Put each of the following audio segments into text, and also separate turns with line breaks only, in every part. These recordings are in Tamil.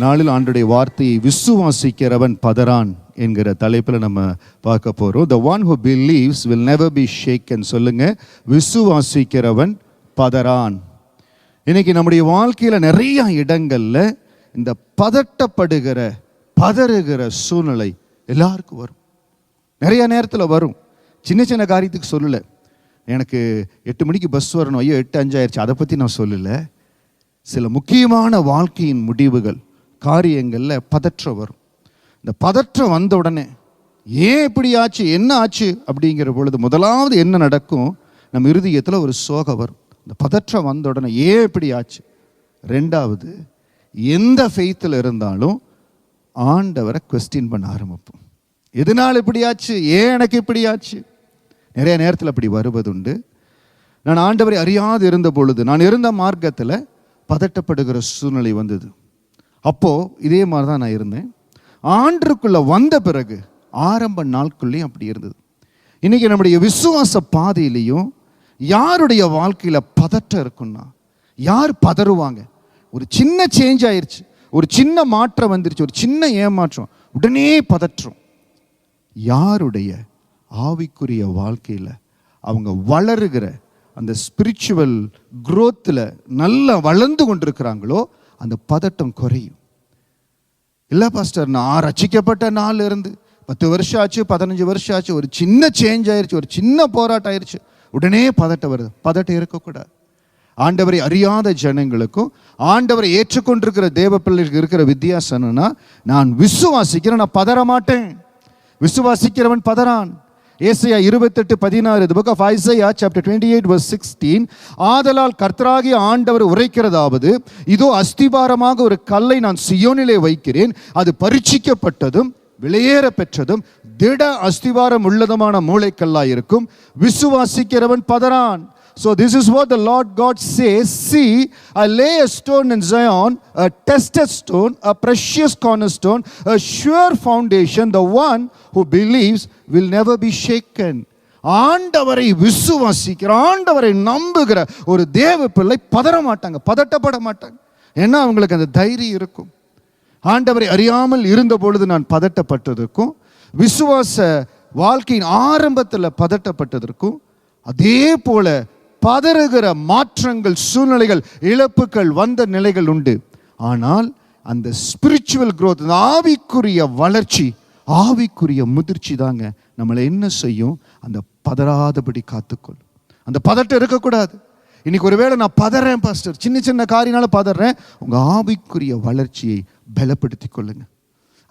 நாளில் ஆண்டுடைய வார்த்தையை விசுவாசிக்கிறவன் பதறான் என்கிற தலைப்பில் நம்ம பார்க்க போகிறோம். The one who believes will never be shaken. சொல்லுங்க, விசுவாசிக்கிறவன் பதறான். இன்னைக்கு நம்முடைய வாழ்க்கையில் நிறைய இடங்களில் இந்த பதட்டப்படுகிற பதறுகிற சூழ்நிலை எல்லாருக்கும் வரும். நிறைய நேரத்தில் வரும். சின்ன சின்ன காரியத்துக்கு சொல்லலை, எனக்கு 8 மணிக்கு பஸ் வரணும், ஐயோ 8:05 ஆயிடுச்சு, அதை பற்றி நான் சொல்லலை. சில முக்கியமான வாழ்க்கையின் முடிவுகள் காரியங்களில் பதற்றம் வரும். இந்த பதற்றம் வந்த உடனே ஏன் இப்படி ஆச்சு, என்ன ஆச்சு அப்படிங்கிற பொழுது முதலாவது என்ன நடக்கும், நம்ம இருதயத்தில் ஒரு சோகம் வரும். இந்த பதற்றம் வந்த உடனே ஏன் இப்படி ஆச்சு. ரெண்டாவது, எந்த ஃபெய்த்தில் இருந்தாலும் ஆண்டவரை குவெஸ்டின் பண்ண ஆரம்பிப்போம். எதனால் இப்படி ஆச்சு, ஏன் எனக்கு இப்படி ஆச்சு. நிறைய நேரத்தில் அப்படி வருவதுண்டு. நான் ஆண்டவரை அறியாது இருந்த பொழுது, நான் இருந்த மார்க்கத்தில் பதட்டப்படுகிற சூழ்நிலை வந்தது. அப்போது இதே மாதிரி தான் நான் இருந்தேன். ஆண்டுக்குள்ளே வந்த பிறகு ஆரம்ப நாட்குள்ளேயும் அப்படி இருந்தது. இன்றைக்கி நம்முடைய விசுவாச பாதையிலையும் யாருடைய வாழ்க்கையில் பதட்டம் இருக்குன்னா, யார் பதறுவாங்க. ஒரு சின்ன சேஞ்ச் ஆயிடுச்சு, ஒரு சின்ன மாற்றம் வந்துருச்சு, ஒரு சின்ன ஏமாற்றம், உடனே பதற்றம். யாருடைய ஆவிக்குரிய வாழ்க்கையில் அவங்க வளருகிற அந்த ஸ்பிரிச்சுவல் குரோத்தில் நல்லா வளர்ந்து கொண்டிருக்கிறாங்களோ அந்த பதட்டம் குறையும். இல்லை பாஸ்டர், நான் ரட்சிக்கப்பட்ட நாள் இருந்து 10 வருஷம் ஆச்சு, 15 வருஷம் ஆச்சு, ஒரு சின்ன சேஞ்ச் ஆயிடுச்சு, ஒரு சின்ன போராட்டம் ஆயிடுச்சு, உடனே பதட்டம் வருது. பதட்டம் இருக்கக்கூடாது. ஆண்டவரை அறியாத ஜனங்களுக்கும் ஆண்டவரை ஏற்றுக்கொண்டிருக்கிற தேவ பிள்ளைகளுக்கு இருக்கிற வித்தியாசம்னா, நான் விசுவாசிக்கிறேன், நான் பதற மாட்டேன். விசுவாசிக்கிறவன் பதறான். ஏசாயா 28:16, the book of Isaiah chapter 28 verse 16, ஆதலால் கர்த்தராகிய ஆண்டவர் உரைக்கிறதாவது, இதோ அஸ்திபாரமாக ஒரு கல்லை நான் சியோனிலே வைக்கிறேன், அது பரீட்சிக்கப்பட்டதும் விலையேற பெற்றதும் திட அஸ்திபாரம் உள்ளதுமான மூளைக்கல்லாய் இருக்கும். விசுவாசிக்கிறவன் பதறான். So this is what the Lord God says, see, I lay a stone in Zion, a tested stone, a precious cornerstone, a sure foundation, the one who believes will never be shaken. ஆண்டவரை விசுவாசிக்கிற, ஆண்டவரை நம்புகிற ஒரு தேவ பிள்ளை பதற மாட்டாங்க, பதட்டப்பட மாட்டாங்க. ஏன்னா அவங்களுக்கு அந்த தைரியம் இருக்கும். ஆண்டவரை அறியாமல் இருந்த பொழுது நான் பதட்டப்பட்டதற்கும், விசுவாச வாழ்க்கையின் ஆரம்பத்தில் பதட்டப்பட்டதற்கும் அதே போல பதறுகிற மாற்றங்கள், சூழ்நிலைகள், இழப்புகள் வந்த நிலைகள் உண்டு. ஆனால் அந்த ஸ்பிரிச்சுவல் growth, ஆவிக்குரிய வளர்ச்சி, ஆவிக்குரிய முதிர்ச்சி தாங்க நம்மளை என்ன செய்யும், அந்த பதறாதபடி காத்துக்கொள்ளும். அந்த பதட்டம் இருக்கக்கூடாது. இன்னைக்கு ஒருவேளை நான் பதறேன் பாஸ்டர், சின்ன சின்ன காரியனால பதறேன், உங்கள் ஆவிக்குரிய வளர்ச்சியை பலப்படுத்தி கொள்ளுங்க.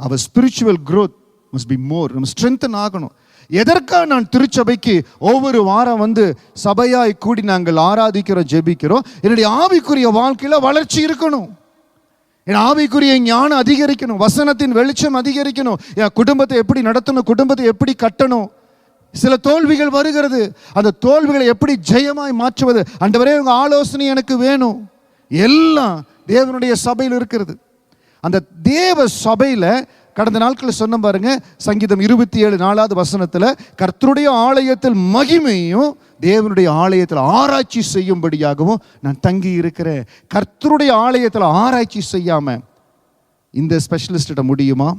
அவர் spiritual growth must be more. நம்ம ஸ்ட்ரென்தன் ஆகணும். எதற்காக நான் திருச்சபைக்கு ஒவ்வொரு வாரம் வந்து சபையாய் கூடி நாங்கள் ஆராதிக்கிறோம், ஜெபிக்கிறோம்? என்னுடைய ஆவிக்குரிய வாழ்க்கையில் வளர்ச்சி இருக்கணும். என் ஆவிக்குரிய ஞானம் அதிகரிக்கணும், வசனத்தின் வெளிச்சம் அதிகரிக்கணும், என் குடும்பத்தை எப்படி நடத்தணும், குடும்பத்தை எப்படி கட்டணும். சில தோல்விகள் வருகிறது, அந்த தோல்விகளை எப்படி ஜெயமாய் மாற்றுவது, ஆண்டவரே உங்கள் ஆலோசனை எனக்கு வேணும். எல்லாம் தேவனுடைய சபையில் இருக்கிறது. அந்த தேவ சபையில் கடந்த நாட்களில் சொன்ன பாருங்க, சங்கீதம் 27:4 கர்த்தருடைய ஆலயத்தில் மகிமையும் தேவனுடைய ஆலயத்தில் ஆராய்ச்சி செய்யும்படியாகவும் நான் தங்கி இருக்கிறேன். கர்த்தருடைய ஆலயத்தில் ஆராய்ச்சி செய்யாம இந்த ஸ்பெஷலிஸ்ட முடியுமா,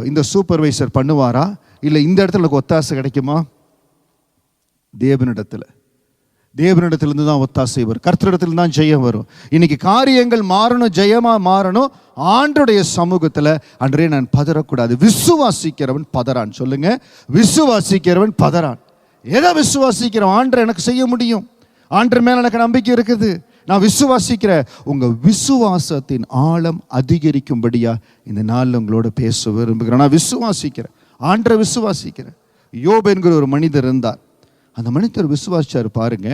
இந்த சூப்பர்வைசர் பண்ணுவாரா, இல்லை இந்த இடத்துல எனக்கு ஒத்தாசை கிடைக்குமா? தேவனிடத்திலிருந்து தான் ஒத்தாசை வரும், கர்த்தரிடத்தில் தான் ஜெயம் வரும். இன்னைக்கு காரியங்கள் மாறணும், ஜெயமாக மாறணும். ஆண்டருடைய சமூகத்தில் அன்றே நான் பதறக்கூடாது. விசுவாசிக்கிறவன் பதறான். சொல்லுங்க, விசுவாசிக்கிறவன் பதறான். எதை விசுவாசிக்கிறவன்? ஆண்டரை எனக்கு செய்ய முடியும், ஆண்டர் மேல எனக்கு நம்பிக்கை இருக்குது, நான் விசுவாசிக்கிறேன். உங்கள் விசுவாசத்தின் ஆழம் அதிகரிக்கும்படியா இந்த நாளில் உங்களோட பேச விரும்புகிறேன். நான் விசுவாசிக்கிறேன், ஆண்டரை விசுவாசிக்கிறேன். யோபு என்கிற ஒரு மனிதர் இருந்தார். அந்த மனிதர் விசுவாசிச்சார். பாருங்க,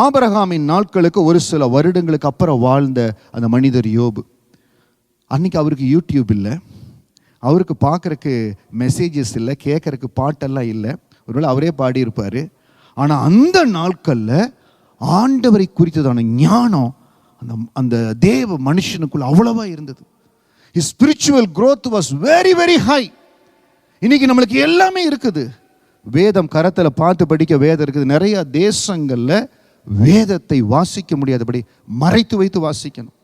ஆபிரகாமின் நாட்களுக்கு ஒரு சில வருடங்களுக்கு அப்புறம் வாழ்ந்த அந்த மனிதர் யோபு. அன்னைக்கு அவருக்கு யூடியூப் இல்லை, அவருக்கு பார்க்குறக்கு மெசேஜஸ் இல்லை, கேட்கறக்கு பாட்டெல்லாம் இல்லை, ஒருவேளை அவரே பாடியிருப்பார். ஆனால் அந்த நாட்களில் ஆண்டவரை குறித்ததான ஞானம் அந்த தேவ மனுஷனுக்குள்ள அவ்வளவா இருந்தது. His spiritual growth was very very high. இன்னைக்கு நம்மளுக்கு எல்லாமே இருக்குது. வேதம் கரத்தில் பார்த்து படிக்க வேதம் இருக்குது. நிறைய தேசங்களில் வேதத்தை வாசிக்க முடியாதபடி மறைத்து வைத்து வாசிக்கணும்.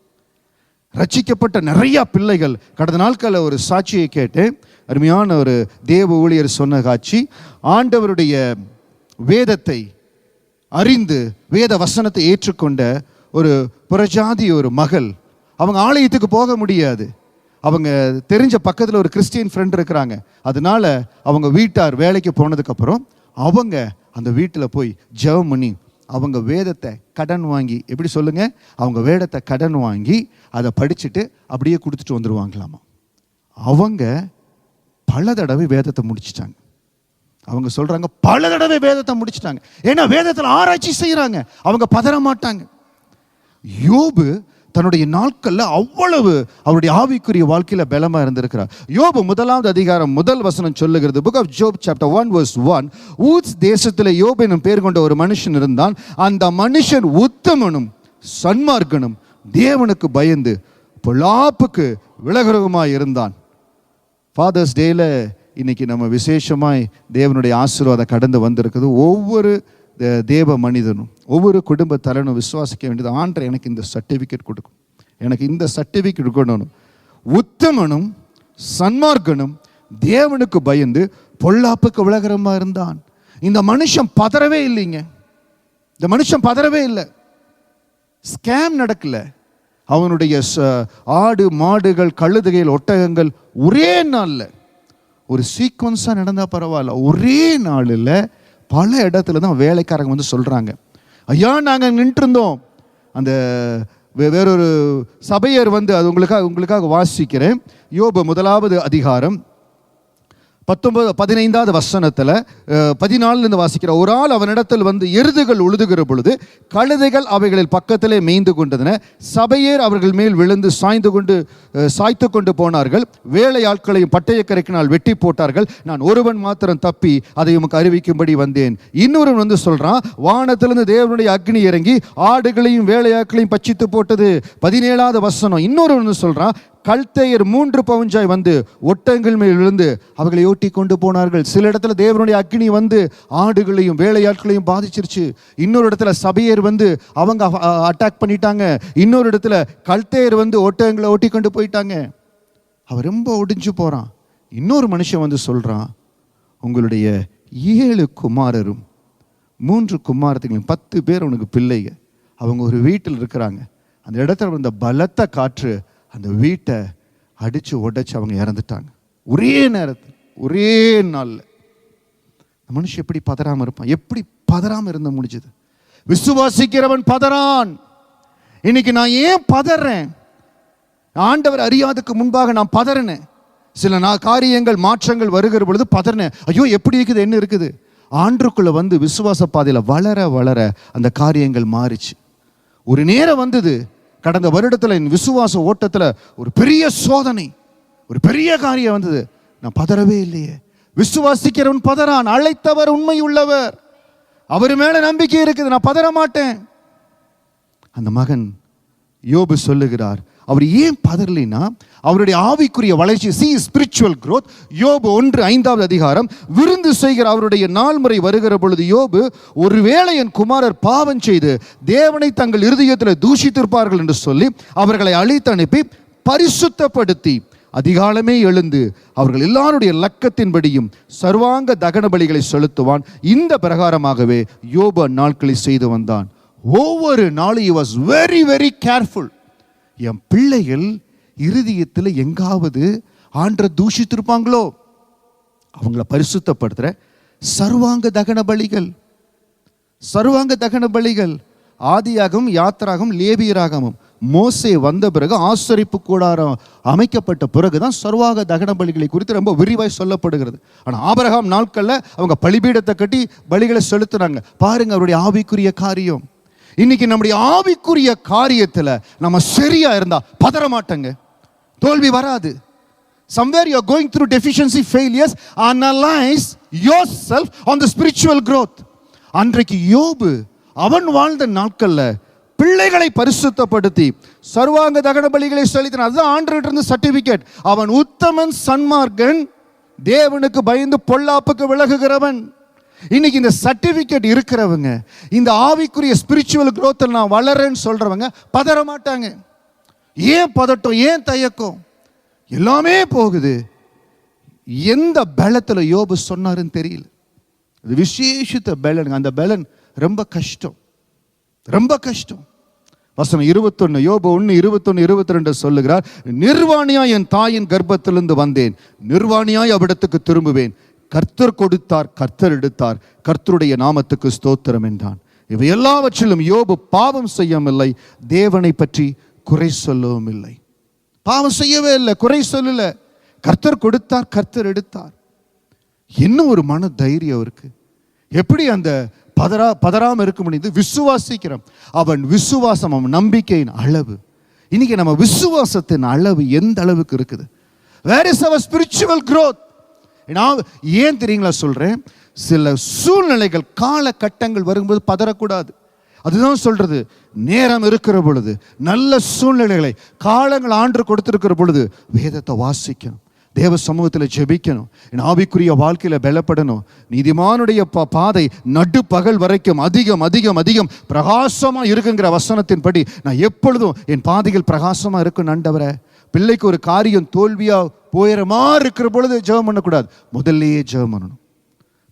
ரட்சிக்கப்பட்ட நிறையா பிள்ளைகள். கடந்த நாட்களில் ஒரு சாட்சியை கேட்டேன். அருமையான ஒரு தேவ ஊழியர் சொன்ன காட்சி. ஆண்டவருடைய வேதத்தை அறிந்து வேத வசனத்தை ஏற்றுக்கொண்ட ஒரு புறஜாதி ஒரு மகள். அவங்க ஆலயத்துக்கு போக முடியாது. அவங்க தெரிஞ்ச பக்கத்தில் ஒரு கிறிஸ்டியன் ஃப்ரெண்ட் இருக்கிறாங்க. அதனால அவங்க வீட்டார் வேலைக்கு போனதுக்கப்புறம் அவங்க அந்த வீட்டில் போய் ஜெபம் பண்ணி அவங்க வேதத்தை கடன் வாங்கி, எப்படி சொல்லுங்க, அவங்க வேதத்தை கடன் வாங்கி அதை படிச்சுட்டு அப்படியே கொடுத்துட்டு வந்துடுவாங்களாமா. அவங்க பல தடவை வேதத்தை முடிச்சிட்டாங்க. அவங்க சொல்றாங்க பல தடவை வேதத்தை முடிச்சிட்டாங்க. ஏன்னா வேதத்தில் ஆராய்ச்சி செய்யறாங்க. அவங்க பதற மாட்டாங்க. யோபு தன்னுடைய நாட்கள்ல அவ்வளவு அவருடைய ஆவிக்குரிய வாழ்க்கையில பலமா இருந்திருக்கிறார். யோபு 1வது அதிகாரம் 1 வசனம் சொல்லுகிறது. Book of Job chapter 1 verse 1, Uz தேசத்தில் யோபு எனும் பேர் கொண்ட ஒரு மனுஷன் இருந்தான். அந்த மனுஷன் உத்தமனும் சன்மார்க்கனும் தேவனுக்கு பயந்து பொல்லாப்புக்கு விலகுறவுமாய் இருந்தான். ஃபாதர்ஸ் டேல இன்னைக்கு நம்ம விசேஷமாய் தேவனுடைய ஆசீர்வாதம் கடந்து வந்திருக்குது. ஒவ்வொரு தேவ மனிதனும் ஒவ்வொரு குடும்ப தலைவனும் விசுவாசிக்க வேண்டியது, ஆண்டவர் எனக்கு இந்த சர்டிஃபிகேட் கொடுக்கும், எனக்கு இந்த சர்டிஃபிகேட் கொடுக்கணும். உத்தமனும் சன்மார்க்கனும் தேவனுக்கு பயந்து பொல்லாப்புக்கு விலகுறமா இருந்தான். இந்த மனுஷன் பதறவே இல்லைங்க. இந்த மனுஷன் பதறவே இல்லை. ஸ்கேம் நடக்கல. அவனுடைய ஆடு மாடுகள் கழுதுகைகள் ஒட்டகங்கள் ஒரே நாளில் ஒரு சீக்வன்ஸாக நடந்தால் பரவாயில்ல, ஒரே நாளில் பல இடத்துல தான் வேலைக்காரங்க வந்து சொல்கிறாங்க, ஐயா நாங்கள் நின்றுருந்தோம். அந்த வேறொரு சபையர் வந்து அது உங்களுக்காக வாசிக்கிறேன். யோபு 1வது அதிகாரம் 15வது வசனத்தில் 14 வாசிக்கிற. ஒரு ஆள் அவனிடத்தில் வந்து எருதுகள் உழுதுகிற பொழுது கழுதைகள் அவைகளில் பக்கத்திலே மேய்ந்து கொண்டதுன. சபையேர் அவர்கள் மேல் விழுந்து சாய்த்து கொண்டு போனார்கள். வேலை ஆட்களையும் பட்டயக்கரைக்கினால் வெட்டி போட்டார்கள். நான் ஒருவன் மாத்திரம் தப்பி அதை உமக்கு அறிவிக்கும்படி வந்தேன். இன்னொருவன் வந்து சொல்றான், வானத்திலிருந்து தேவனுடைய அக்னி இறங்கி ஆடுகளையும் வேலையாட்களையும் பட்சித்து போட்டது. 17வது வசனம். இன்னொருவன் வந்து சொல்றான், கல்தேயர் 3 பவுஞ்சாய் வந்து ஒட்டங்கள் மேல் விழுந்து அவர்களை ஓட்டி கொண்டு போனார்கள். சில இடத்துல தேவனுடைய அக்னி வந்து ஆடுகளையும் வேலையாட்களையும் பாதிச்சிருச்சு. இன்னொரு இடத்துல சபையர் வந்து அவங்க அட்டாக் பண்ணிட்டாங்க. இன்னொரு இடத்துல கல்தேயர் வந்து ஒட்டகங்களை ஓட்டி கொண்டு போயிட்டாங்க. அவர் ரொம்ப ஒடிஞ்சு போறான். இன்னொரு மனுஷன் வந்து சொல்றான், உங்களுடைய 7 குமாரரும் 3 குமாரத்துகளும் 10 பேர் உனக்கு பிள்ளைங்க, அவங்க ஒரு வீட்டில் இருக்கிறாங்க. அந்த இடத்துல வந்த பலத்த காற்று அந்த வீட்டை அடிச்சு உடைச்சு அவங்க இறந்துட்டாங்க. ஒரே நேரத்தில் ஒரே நாளில். மனுஷன் எப்படி பதறாம இருப்பான்? எப்படி பதறாம இருந்த முடிஞ்சது? விசுவாசிக்கிறவன் பதறான். இன்னைக்கு நான் ஏன் பதறேன்? ஆண்டவர் அறியாதுக்கு முன்பாக நான் பதறினேன். சில காரியங்கள் மாற்றங்கள் வருகிற பொழுது பதறினேன். ஐயோ எப்படி இருக்குது, என்ன இருக்குது? ஆண்டுக்குள்ள வந்து விசுவாச பாதையில வளர வளர அந்த காரியங்கள் மாறிச்சு. ஒரு நேரம் வந்தது, கடந்த வருடத்தில் என் விசுவாச ஓட்டத்தில் ஒரு பெரிய சோதனை, ஒரு பெரிய காரியம் வந்தது. நான் பதறவே இல்லையே. விசுவாசிக்கிறவன் பதறான். அழைத்தவர் உண்மை உள்ளவர், அவர் மேல நம்பிக்கை இருக்குது, நான் பதற மாட்டேன். அந்த மகன் யோபு சொல்லுகிறார், அவர் ஏன் பதறலினா அவருடைய ஆவிக்குரிய வளர்ச்சி, ஸ்பிரிச்சுவல் growth. யோபு 1:5வது அதிகாரம். விருந்து செய்கிற அவருடைய நாள் முறை வருகிற பொழுது யோபு, ஒருவேளை என் குமாரர் பாவம் செய்து தேவனை தங்கள் இருதயத்தில் தூஷித்திருப்பார்கள் என்று சொல்லி அவர்களை அழித்து அனுப்பி பரிசுத்தப்படுத்தி அதிகாலமே எழுந்து அவர்கள் எல்லாருடைய லக்கத்தின்படியும் சர்வாங்க தகன பலிகளை செலுத்துவான். இந்த பிரகாரமாகவே யோபு நாட்களை செய்து வந்தான். ஒவ்வொரு நாளும் he was very very careful. என் பிள்ளைகள் இருதயத்தில் எங்காவது ஆண்டரை தூஷித்திருப்பாங்களோ அவங்கள பரிசுத்தப்படுத்துற சர்வாங்க தகன பலிகள். சர்வாங்க தகன பலிகள் ஆதியாகமும் யாத்திராகமும் லேவியராகமும் மோசே வந்த பிறகு ஆசரிப்பு கூடாரம் அமைக்கப்பட்ட பிறகுதான் சர்வாக தகன பலிகளை குறித்து ரொம்ப விரிவாய் சொல்லப்படுகிறது. ஆனால் ஆபிரகாம் நாட்களில் அவங்க பலிபீடத்தை கட்டி பலிகளை செலுத்துறாங்க. பாருங்க அவருடைய ஆவிக்குரிய காரியம். இன்னைக்கு நம்முடைய ஆவிக்குரிய காரியத்தில் நம்ம சரியா இருந்தா பதற மாட்டேங்க, தோல்வி வராது. Somewhere you are going through deficiency, failures, analyze yourself on the spiritual growth. அன்றைக்கு யோபு அவன் வாழ்ந்த நாட்கள்ல பிள்ளைகளை பரிசுத்தப்படுத்தி சர்வாங்க தகன பலிகளை செலுத்தினான். அதுதான் ஆண்டவர்கிட்ட இருந்து சர்டிபிகேட். அவன் உத்தமன் சன்மார்க்கன், தேவனுக்கு பயந்து பொல்லாப்புக்கு விலகுகிறவன். இன்னைக்கு இந்த சர்டிபிகேட் இருக்கிறவங்க, இந்த ஆவிக்குரிய ஸ்பிரிச்சுவல் growth நான் வளரேன்னு சொல்றவங்க பதற மாட்டாங்க. ஏன் பதட்டம், ஏன் தயக்கம்? எல்லாமே போகுது. எந்த பலத்துல யோபு சொன்னாருன்னு தெரியல. அது விசேஷித்த பலன். அந்த பலன் ரொம்ப கஷ்டம், ரொம்ப கஷ்டம். வசனம் 21, யோபு 1:21-22 சொல்லுகிறார், நிர்வாணியாய் என் தாயின் கர்ப்பத்திலிருந்து வந்தேன், நிர்வாணியாய் அவ்விடத்துக்கு திரும்புவேன். கர்த்தர் கொடுத்தார், கர்த்தர் எடுத்தார், கர்த்தருடைய நாமத்துக்கு ஸ்தோத்திரம் என்றான். இவை எல்லாவற்றிலும் யோபு பாவம் செய்யவில்லை, தேவனை பற்றி குறை சொல்லவும் இல்லை. பாவம் செய்யவே இல்லை, குறை சொல்லல. கர்த்தர் கொடுத்தார், கர்த்தர் எடுத்தார். இன்னும் ஒரு மன தைரியம் இருக்கு. எப்படி அந்த பதறாம இருக்க முடியுது? விசுவாசிக்கிறோம். அவன் விசுவாசம், அவன் நம்பிக்கையின் அளவு. இன்னைக்கு நம்ம விசுவாசத்தின் அளவு எந்த அளவுக்கு இருக்குது? Where is our spiritual growth? ஏன் தெரியுங்களா சொல்றேன்? சில சூழ்நிலைகள், காலகட்டங்கள் வரும்போது பதறக்கூடாது. அதுதான் சொல்றது, நேரம் இருக்கிற பொழுது, நல்ல சூழ்நிலைகளை, காலங்கள் ஆண்டு கொடுத்திருக்கிற பொழுது வேதத்தை வாசிக்கணும், தேவ சமூகத்தில் ஜெபிக்கணும், என் ஆவிக்குரிய வாழ்க்கையில் பலப்படணும். நீதிமானுடைய பாதை நடு பகல் வரைக்கும் அதிகம் அதிகம் அதிகம் பிரகாசமா இருக்குங்கிற வசனத்தின்படி நான் எப்பொழுதும் என் பாதைகள் பிரகாசமா இருக்கும். ஆண்டவரே, பிள்ளைக்கு ஒரு காரியம் தோல்வியா போயிற மாதிரி இருக்கிற பொழுது ஜெபம் பண்ணக்கூடாது, முதல்லையே ஜெபம் பண்ணணும்.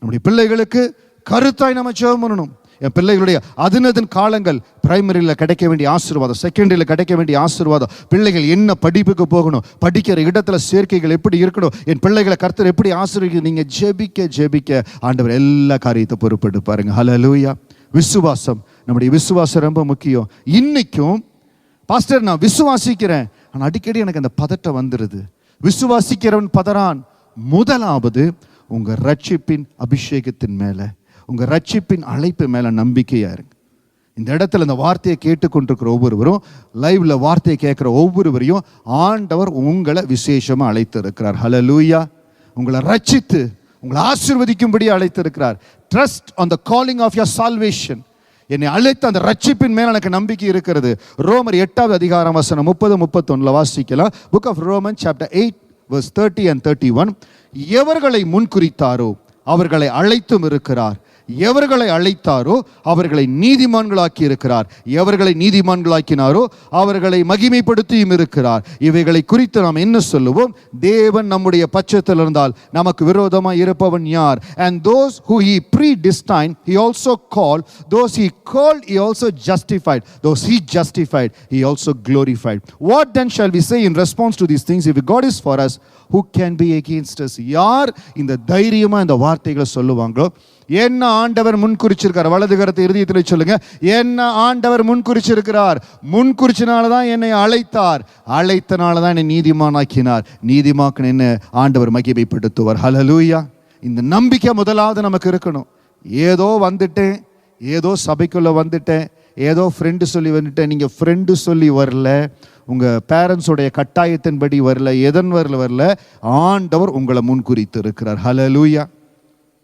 நம்முடைய பிள்ளைகளுக்கு கருத்தாய் நம்ம ஜெபம் பண்ணணும். என் பிள்ளைகளுடைய அதனதன் காலங்கள், பிரைமரியில் கிடைக்க வேண்டிய ஆசீர்வாதம், செகண்டரியில் கிடைக்க வேண்டிய ஆசீர்வாதம், பிள்ளைகள் என்ன படிப்புக்கு போகணும், படிக்கிற இடத்துல சேர்க்கைகள் எப்படி இருக்கணும், என் பிள்ளைகளை கர்த்தர் எப்படி ஆசீர்வதிக்கணும், நீங்க ஜெபிக்க ஜெபிக்க ஆண்டவர் எல்லா காரியத்தை பொறுப்பெடு பாருங்க. ஹல்லேலூயா. விசுவாசம், நம்முடைய விசுவாசம் ரொம்ப முக்கியம். இன்னைக்கும் பாஸ்டர் நான் விசுவாசிக்கிறேன், ஆனால் அடிக்கடி எனக்கு அந்த பதட்டம் வந்துடுது. விசுவாசிக்கிறவன் பதறான். முதலாவது உங்க ரட்சிப்பின் அபிஷேகத்தின் மேல, உங்க ரட்சிப்பின் அழைப்பு மேல நம்பிக்கையா இருங்க. இந்த இடத்துல இந்த வார்த்தையை கேட்டுக்கொண்டிருக்கிற ஒவ்வொருவரும், லைவ்ல வார்த்தையை கேட்கிற ஒவ்வொருவரையும் ஆண்டவர் உங்களை விசேஷமா அழைத்து இருக்கிறார். ஹல்லேலூயா. உங்களை ரட்சித்து உங்களை ஆசீர்வதிக்கும்படி அழைத்து இருக்கிறார். Trust on the calling of your salvation. என்னை அழைத்த அந்த ரட்சிப்பின் மேல எனக்கு நம்பிக்கை இருக்கிறது. ரோமர் 8வது அதிகாரம் வசனம் 30-31 வாசிக்கலாம். Book of Roman chapter 8 verse 30 and 31. எவர்களை முன்குறித்தாரோ அவர்களை அழைத்தும் இருக்கிறார், எவர்களை அழைத்தாரோ அவர்களை நீதிமான்களாக்கி இருக்கிறார், எவர்களை நீதிமான்களாக்கினாரோ அவர்களை மகிமைப்படுத்தியும் இருக்கிறார். இவைகளை குறித்து நாம் என்ன சொல்லுவோம்? தேவன் நம்முடைய பட்சத்தில் இருந்தால் நமக்கு விரோதமாக இருப்பவன் யார்? And those who he predestined he also called, those he called he also justified, those he justified he also glorified. What then shall we say in response to these things? If God is for us, who can be against us? யார் இந்த தைரியமா இந்த வார்த்தைகளை சொல்லுவாங்களோ? என்ன ஆண்டவர் முன்குறிச்சிருக்கார்? வலது கரத்தை இருதயத்தில் சொல்லுங்க. என்ன ஆண்டவர் முன்குறிச்சிருக்கிறார்? முன்குறிச்சினால்தான் என்னை அழைத்தார், அழைத்தனால்தான் என்னை நீதிமானாக்கினார், நீதிமாக்கின என்ன ஆண்டவர் மகிமைப்படுத்துவார். ஹல்லேலூயா. இந்த நம்பிக்கை முதலாவது நமக்கு இருக்கணும். ஏதோ வந்துட்டேன், ஏதோ சபைக்குள்ள வந்துட்டேன், ஏதோ ஃப்ரெண்டு சொல்லி வந்துட்டேன். நீங்க ஃப்ரெண்டு சொல்லி வரல, உங்க பேரண்ட்ஸோடைய கட்டாயத்தின்படி வரல, எதன் வரல, ஆண்டவர் உங்களை முன்குறித்து இருக்கிறார். ஹல்லேலூயா.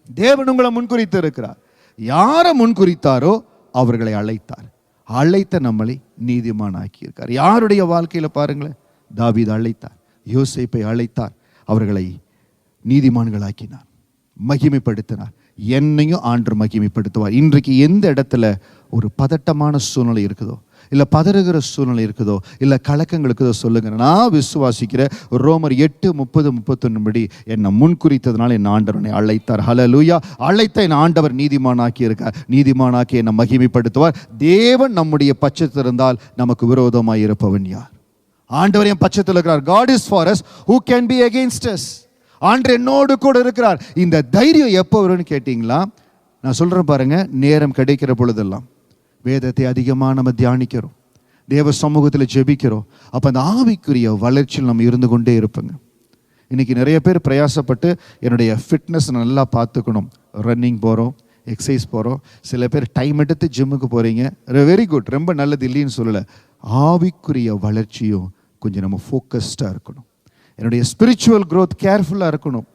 தேவன் உங்களை முன்குறித்து இருக்கிறார். யாரை முன்குறித்தாரோ அவர்களை அழைத்தார், அழைத்த நம்மளை நீதிமானாக்கி இருக்கார். யாருடைய வாழ்க்கையில பாருங்களேன், தாவீது அழைத்தார், யோசேப்பை அழைத்தார், அவர்களை நீதிமான்களாக்கினார், மகிமைப்படுத்தினார். என்னையும் ஆண்டு மகிமைப்படுத்துவார். இன்றைக்கு எந்த இடத்துல ஒரு பதட்டமான சூழ்நிலை இருக்குதோ, இல்லை பதறுகிற சூழ்நிலை இருக்குதோ, இல்லை கலக்கங்கள் இருக்குதோ சொல்லுங்க. நான் விசுவாசிக்கிற ரோமர் 8:30-31 படி என்னை முன்குறித்ததுனால என் ஆண்டவனை அழைத்தார். ஹல்லேலூயா. அழைத்த என் ஆண்டவர் நீதிமானாக்கி இருக்கார், நீதிமானாக்கி என்னை மகிமைப்படுத்துவார். தேவன் நம்முடைய பட்சத்தில் இருந்தால் நமக்கு விரோதமாய் இருப்பவன் யார்? ஆண்டவர் என் பட்சத்தில் இருக்கிறார். God is for us, who can be against us? ஆண்டவர் என்னோடு கூட இருக்கிறார். இந்த தைரியம் எப்போ வரும்னு கேட்டீங்களா? நான் சொல்றேன் பாருங்க, நேரம் கிடைக்கிற பொழுதெல்லாம் வேதத்தை அதிகமாக நம்ம தியானிக்கிறோம், தேவ சமூகத்தில் ஜெபிக்கிறோம். அப்போ அந்த ஆவிக்குரிய வளர்ச்சியில் நம்ம இருந்து கொண்டே இருப்போங்க. இன்னைக்கு நிறைய பேர் பிரயாசப்பட்டு என்னுடைய ஃபிட்னஸ் நல்லா பார்த்துக்கணும், ரன்னிங் போகிறோம், எக்ஸசைஸ் போகிறோம். சில பேர் டைம் எடுத்து ஜிம்முக்கு போகிறீங்க, வெரி குட், ரொம்ப நல்லது, இல்லைன்னு சொல்லலை. ஆவிக்குரிய வளர்ச்சியும் கொஞ்சம் நம்ம ஃபோக்கஸ்டாக இருக்கணும். என்னுடைய ஸ்பிரிச்சுவல் growth கேர்ஃபுல்லாக இருக்கணும்.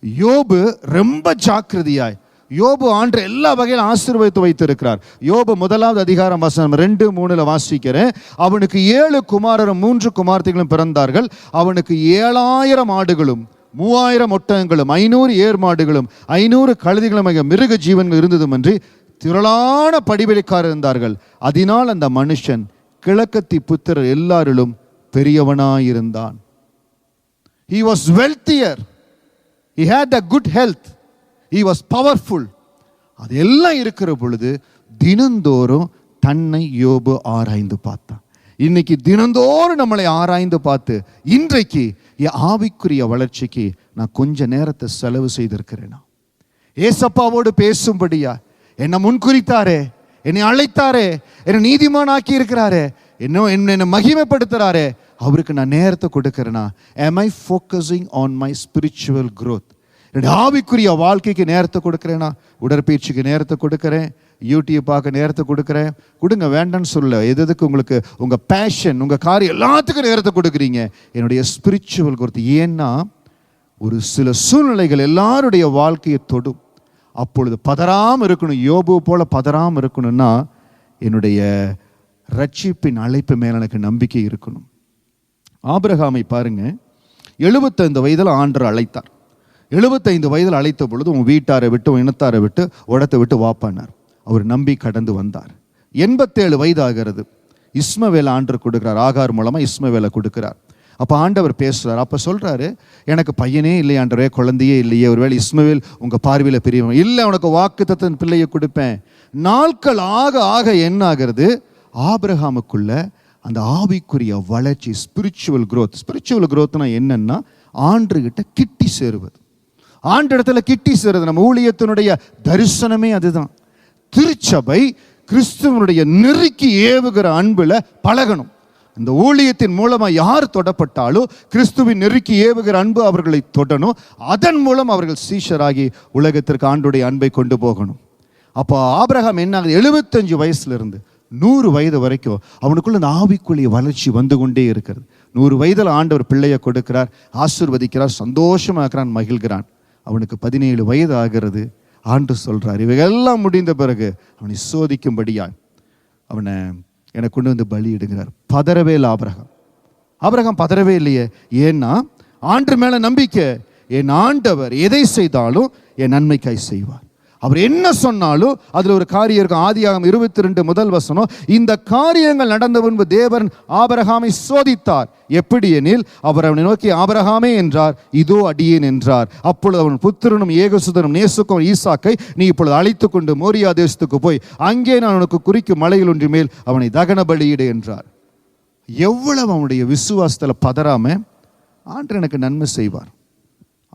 யோபு ரொம்ப ஜாக்கிரதையாய், யோபு ஆண்டு எல்லா வகையில் ஆசீர்வதித்து வைத்திருக்கிறார். யோபு 1வது அதிகாரம் வசனம் 2-3 வாசிக்கிறேன். அவனுக்கு 7 குமாரரும் 3 குமார்த்திகளும் பிறந்தார்கள். அவனுக்கு 7000 ஆடுகளும் 3000 ஒட்டகங்களும் 500 ஏர் மாடுகளும் 500 கழுதைகளும் மிருக ஜீவன்கள் இருந்ததுமன்றி திரளான படிவெளிக்காரர் இருந்தார்கள். அதனால் அந்த மனுஷன் கிழக்கத்தி புத்திரர் எல்லாரிலும் பெரியவனாயிருந்தான். He was wealthier. He had a good health. He was powerful. அதெல்லாம் இருக்கிற பொழுது தினந்தோறும் தன்னை யோபு ஆராய்ந்து பார்த்தான். இன்னைக்கு தினந்தோறும் நம்மளை ஆராய்ந்து பார்த்து இன்றைக்கு என் ஆவிக்குரிய வளர்ச்சிக்கு நான் கொஞ்ச நேரத்தை செலவு செய்திருக்கிறேனா? ஏசப்பாவோடு பேசும்படியா என்னை முன்குறித்தாரே, என்னை அழைத்தாரே, என்னை நீதிமானாக்கி இருக்கிறாரே, என்னை மகிமைப்படுத்துறாரே, அவருக்கு நான் நேரத்தை கொடுக்கிறேனா? am I focusing on my spiritual growth? என்னுடைய ஆவிக்குரிய வாழ்க்கைக்கு நேரத்தை கொடுக்கிறேனா? உடற்பயிற்சிக்கு நேரத்தை கொடுக்கிறேன், யூடியூப் பார்க்க நேரத்தை கொடுக்குறேன். கொடுங்க, வேண்டான்னு சொல்ல. எதுக்கு உங்களுக்கு உங்கள் பேஷன், உங்கள் காரியம் எல்லாத்துக்கும் நேரத்தை கொடுக்குறீங்க. என்னுடைய ஸ்பிரிச்சுவல் growth. ஏன்னா ஒரு சில சூழ்நிலைகள் எல்லாருடைய வாழ்க்கையை தொடும். அப்பொழுது பதறாமல் இருக்கணும். யோபு போல பதறாமல் இருக்கணும்னா என்னுடைய ரட்சிப்பின் அழைப்பு மேலே எனக்கு நம்பிக்கை இருக்கணும். ஆபிரகாமை பாருங்க, 75 வயதில் ஆண்டவர் அழைத்தார். 75 வயதில் அழைத்த பொழுது உன் வீட்டாரை விட்டு, உன் இனத்தாரை விட்டு, உடத்தை விட்டு வாப்பானார். அவர் நம்பி கடந்து வந்தார். 87 வயது ஆகிறது. இஸ்மவேலை ஆண்டவர் கொடுக்கிறார். ஆகார் மூலமாக இஸ்மவேலை கொடுக்கிறார். அப்போ ஆண்டவர் பேசுகிறார். அப்போ சொல்கிறாரு, எனக்கு பையனே இல்லை ஆண்டவரே, குழந்தையே இல்லையே, ஒருவேளை இஸ்மவேல் உங்கள் பார்வையில் பெரியவன் இல்லை, உனக்கு வாக்குத்தத்தத்தின் பிள்ளையை கொடுப்பேன். நாட்கள் ஆக ஆக என்ன ஆகிறது? ஆபிரகாமுக்குள்ள அந்த ஆவிக்குரிய வளர்ச்சி, ஸ்பிரிச்சுவல் growth. ஸ்பிரிச்சுவல் growthனா என்னன்னா ஆண்டவர்கிட்ட கிட்டி சேருவது. ஆண்டு இடத்துல கிட்டி சேருவது. நம்ம ஊழியத்தினுடைய தரிசனமே அதுதான். திருச்சபை கிறிஸ்துவனுடைய நெருக்கி ஏவுகிற அன்புல பழகணும். இந்த ஊழியத்தின் மூலமா யார் தொடப்பட்டாலும் கிறிஸ்துவின் நெருக்கி ஏவுகிற அன்பு அவர்களை தொடணும். அதன் மூலம் அவர்கள் சீஷராகி உலகத்திற்கு ஆண்டுடைய அன்பை கொண்டு போகணும். அப்போ ஆபிரகாம் என்ன ஆகுது? 75 வயசுல இருந்து 100 வயது வரைக்கும் அவனுக்குள்ள அந்த ஆவிக்குரிய வளர்ச்சி வந்து கொண்டே இருக்கிறது. 100 வயதில் ஆண்டவர் பிள்ளையை கொடுக்கிறார், ஆசீர்வதிக்கிறார், சந்தோஷமாக்குறான், மகிழ்கிறான். அவனுக்கு 17 வயது ஆகிறது. ஆண்டு சொல்றார், இவையெல்லாம் முடிந்த பிறகு அவனை சோதிக்கும்படியாய் அவனை எனக்கு கொண்டு வந்து பலி இடுகிறார். பதறவே இல்லை ஆபிரகாம் பதறவே இல்லையே. ஏன்னா ஆண்டு மேல நம்பிக்கை. என் ஆண்டவர் எதை செய்தாலும் என் நன்மைக்காய் செய்வார். அவர் என்ன சொன்னாலும் அதுல ஒரு காரியம் இருக்கும். ஆதியாகமம் 22 முதல் வசனம், இந்த காரியங்கள் நடந்த முன்பு தேவன் ஆபிரகாமை சோதித்தார். எப்படி எனில் அவர் அவனை நோக்கி ஆபிரகாமே என்றார், இதோ அடியேன் என்றார். அப்பொழுது அவன் புத்திரனும் ஏகசுதனும் நேசுக்கும் ஈசாக்கை நீ இப்பொழுது அழைத்து கொண்டு மோரியா தேசத்துக்கு போய் அங்கே நான் உனக்கு குறிக்கும் மலையில் ஒன்று மேல் அவனை தகன பலியிடு என்றார். எவ்வளவு அவனுடைய விசுவாசத்தில் பதறாம, ஆண்டு எனக்கு நன்மை செய்வார்,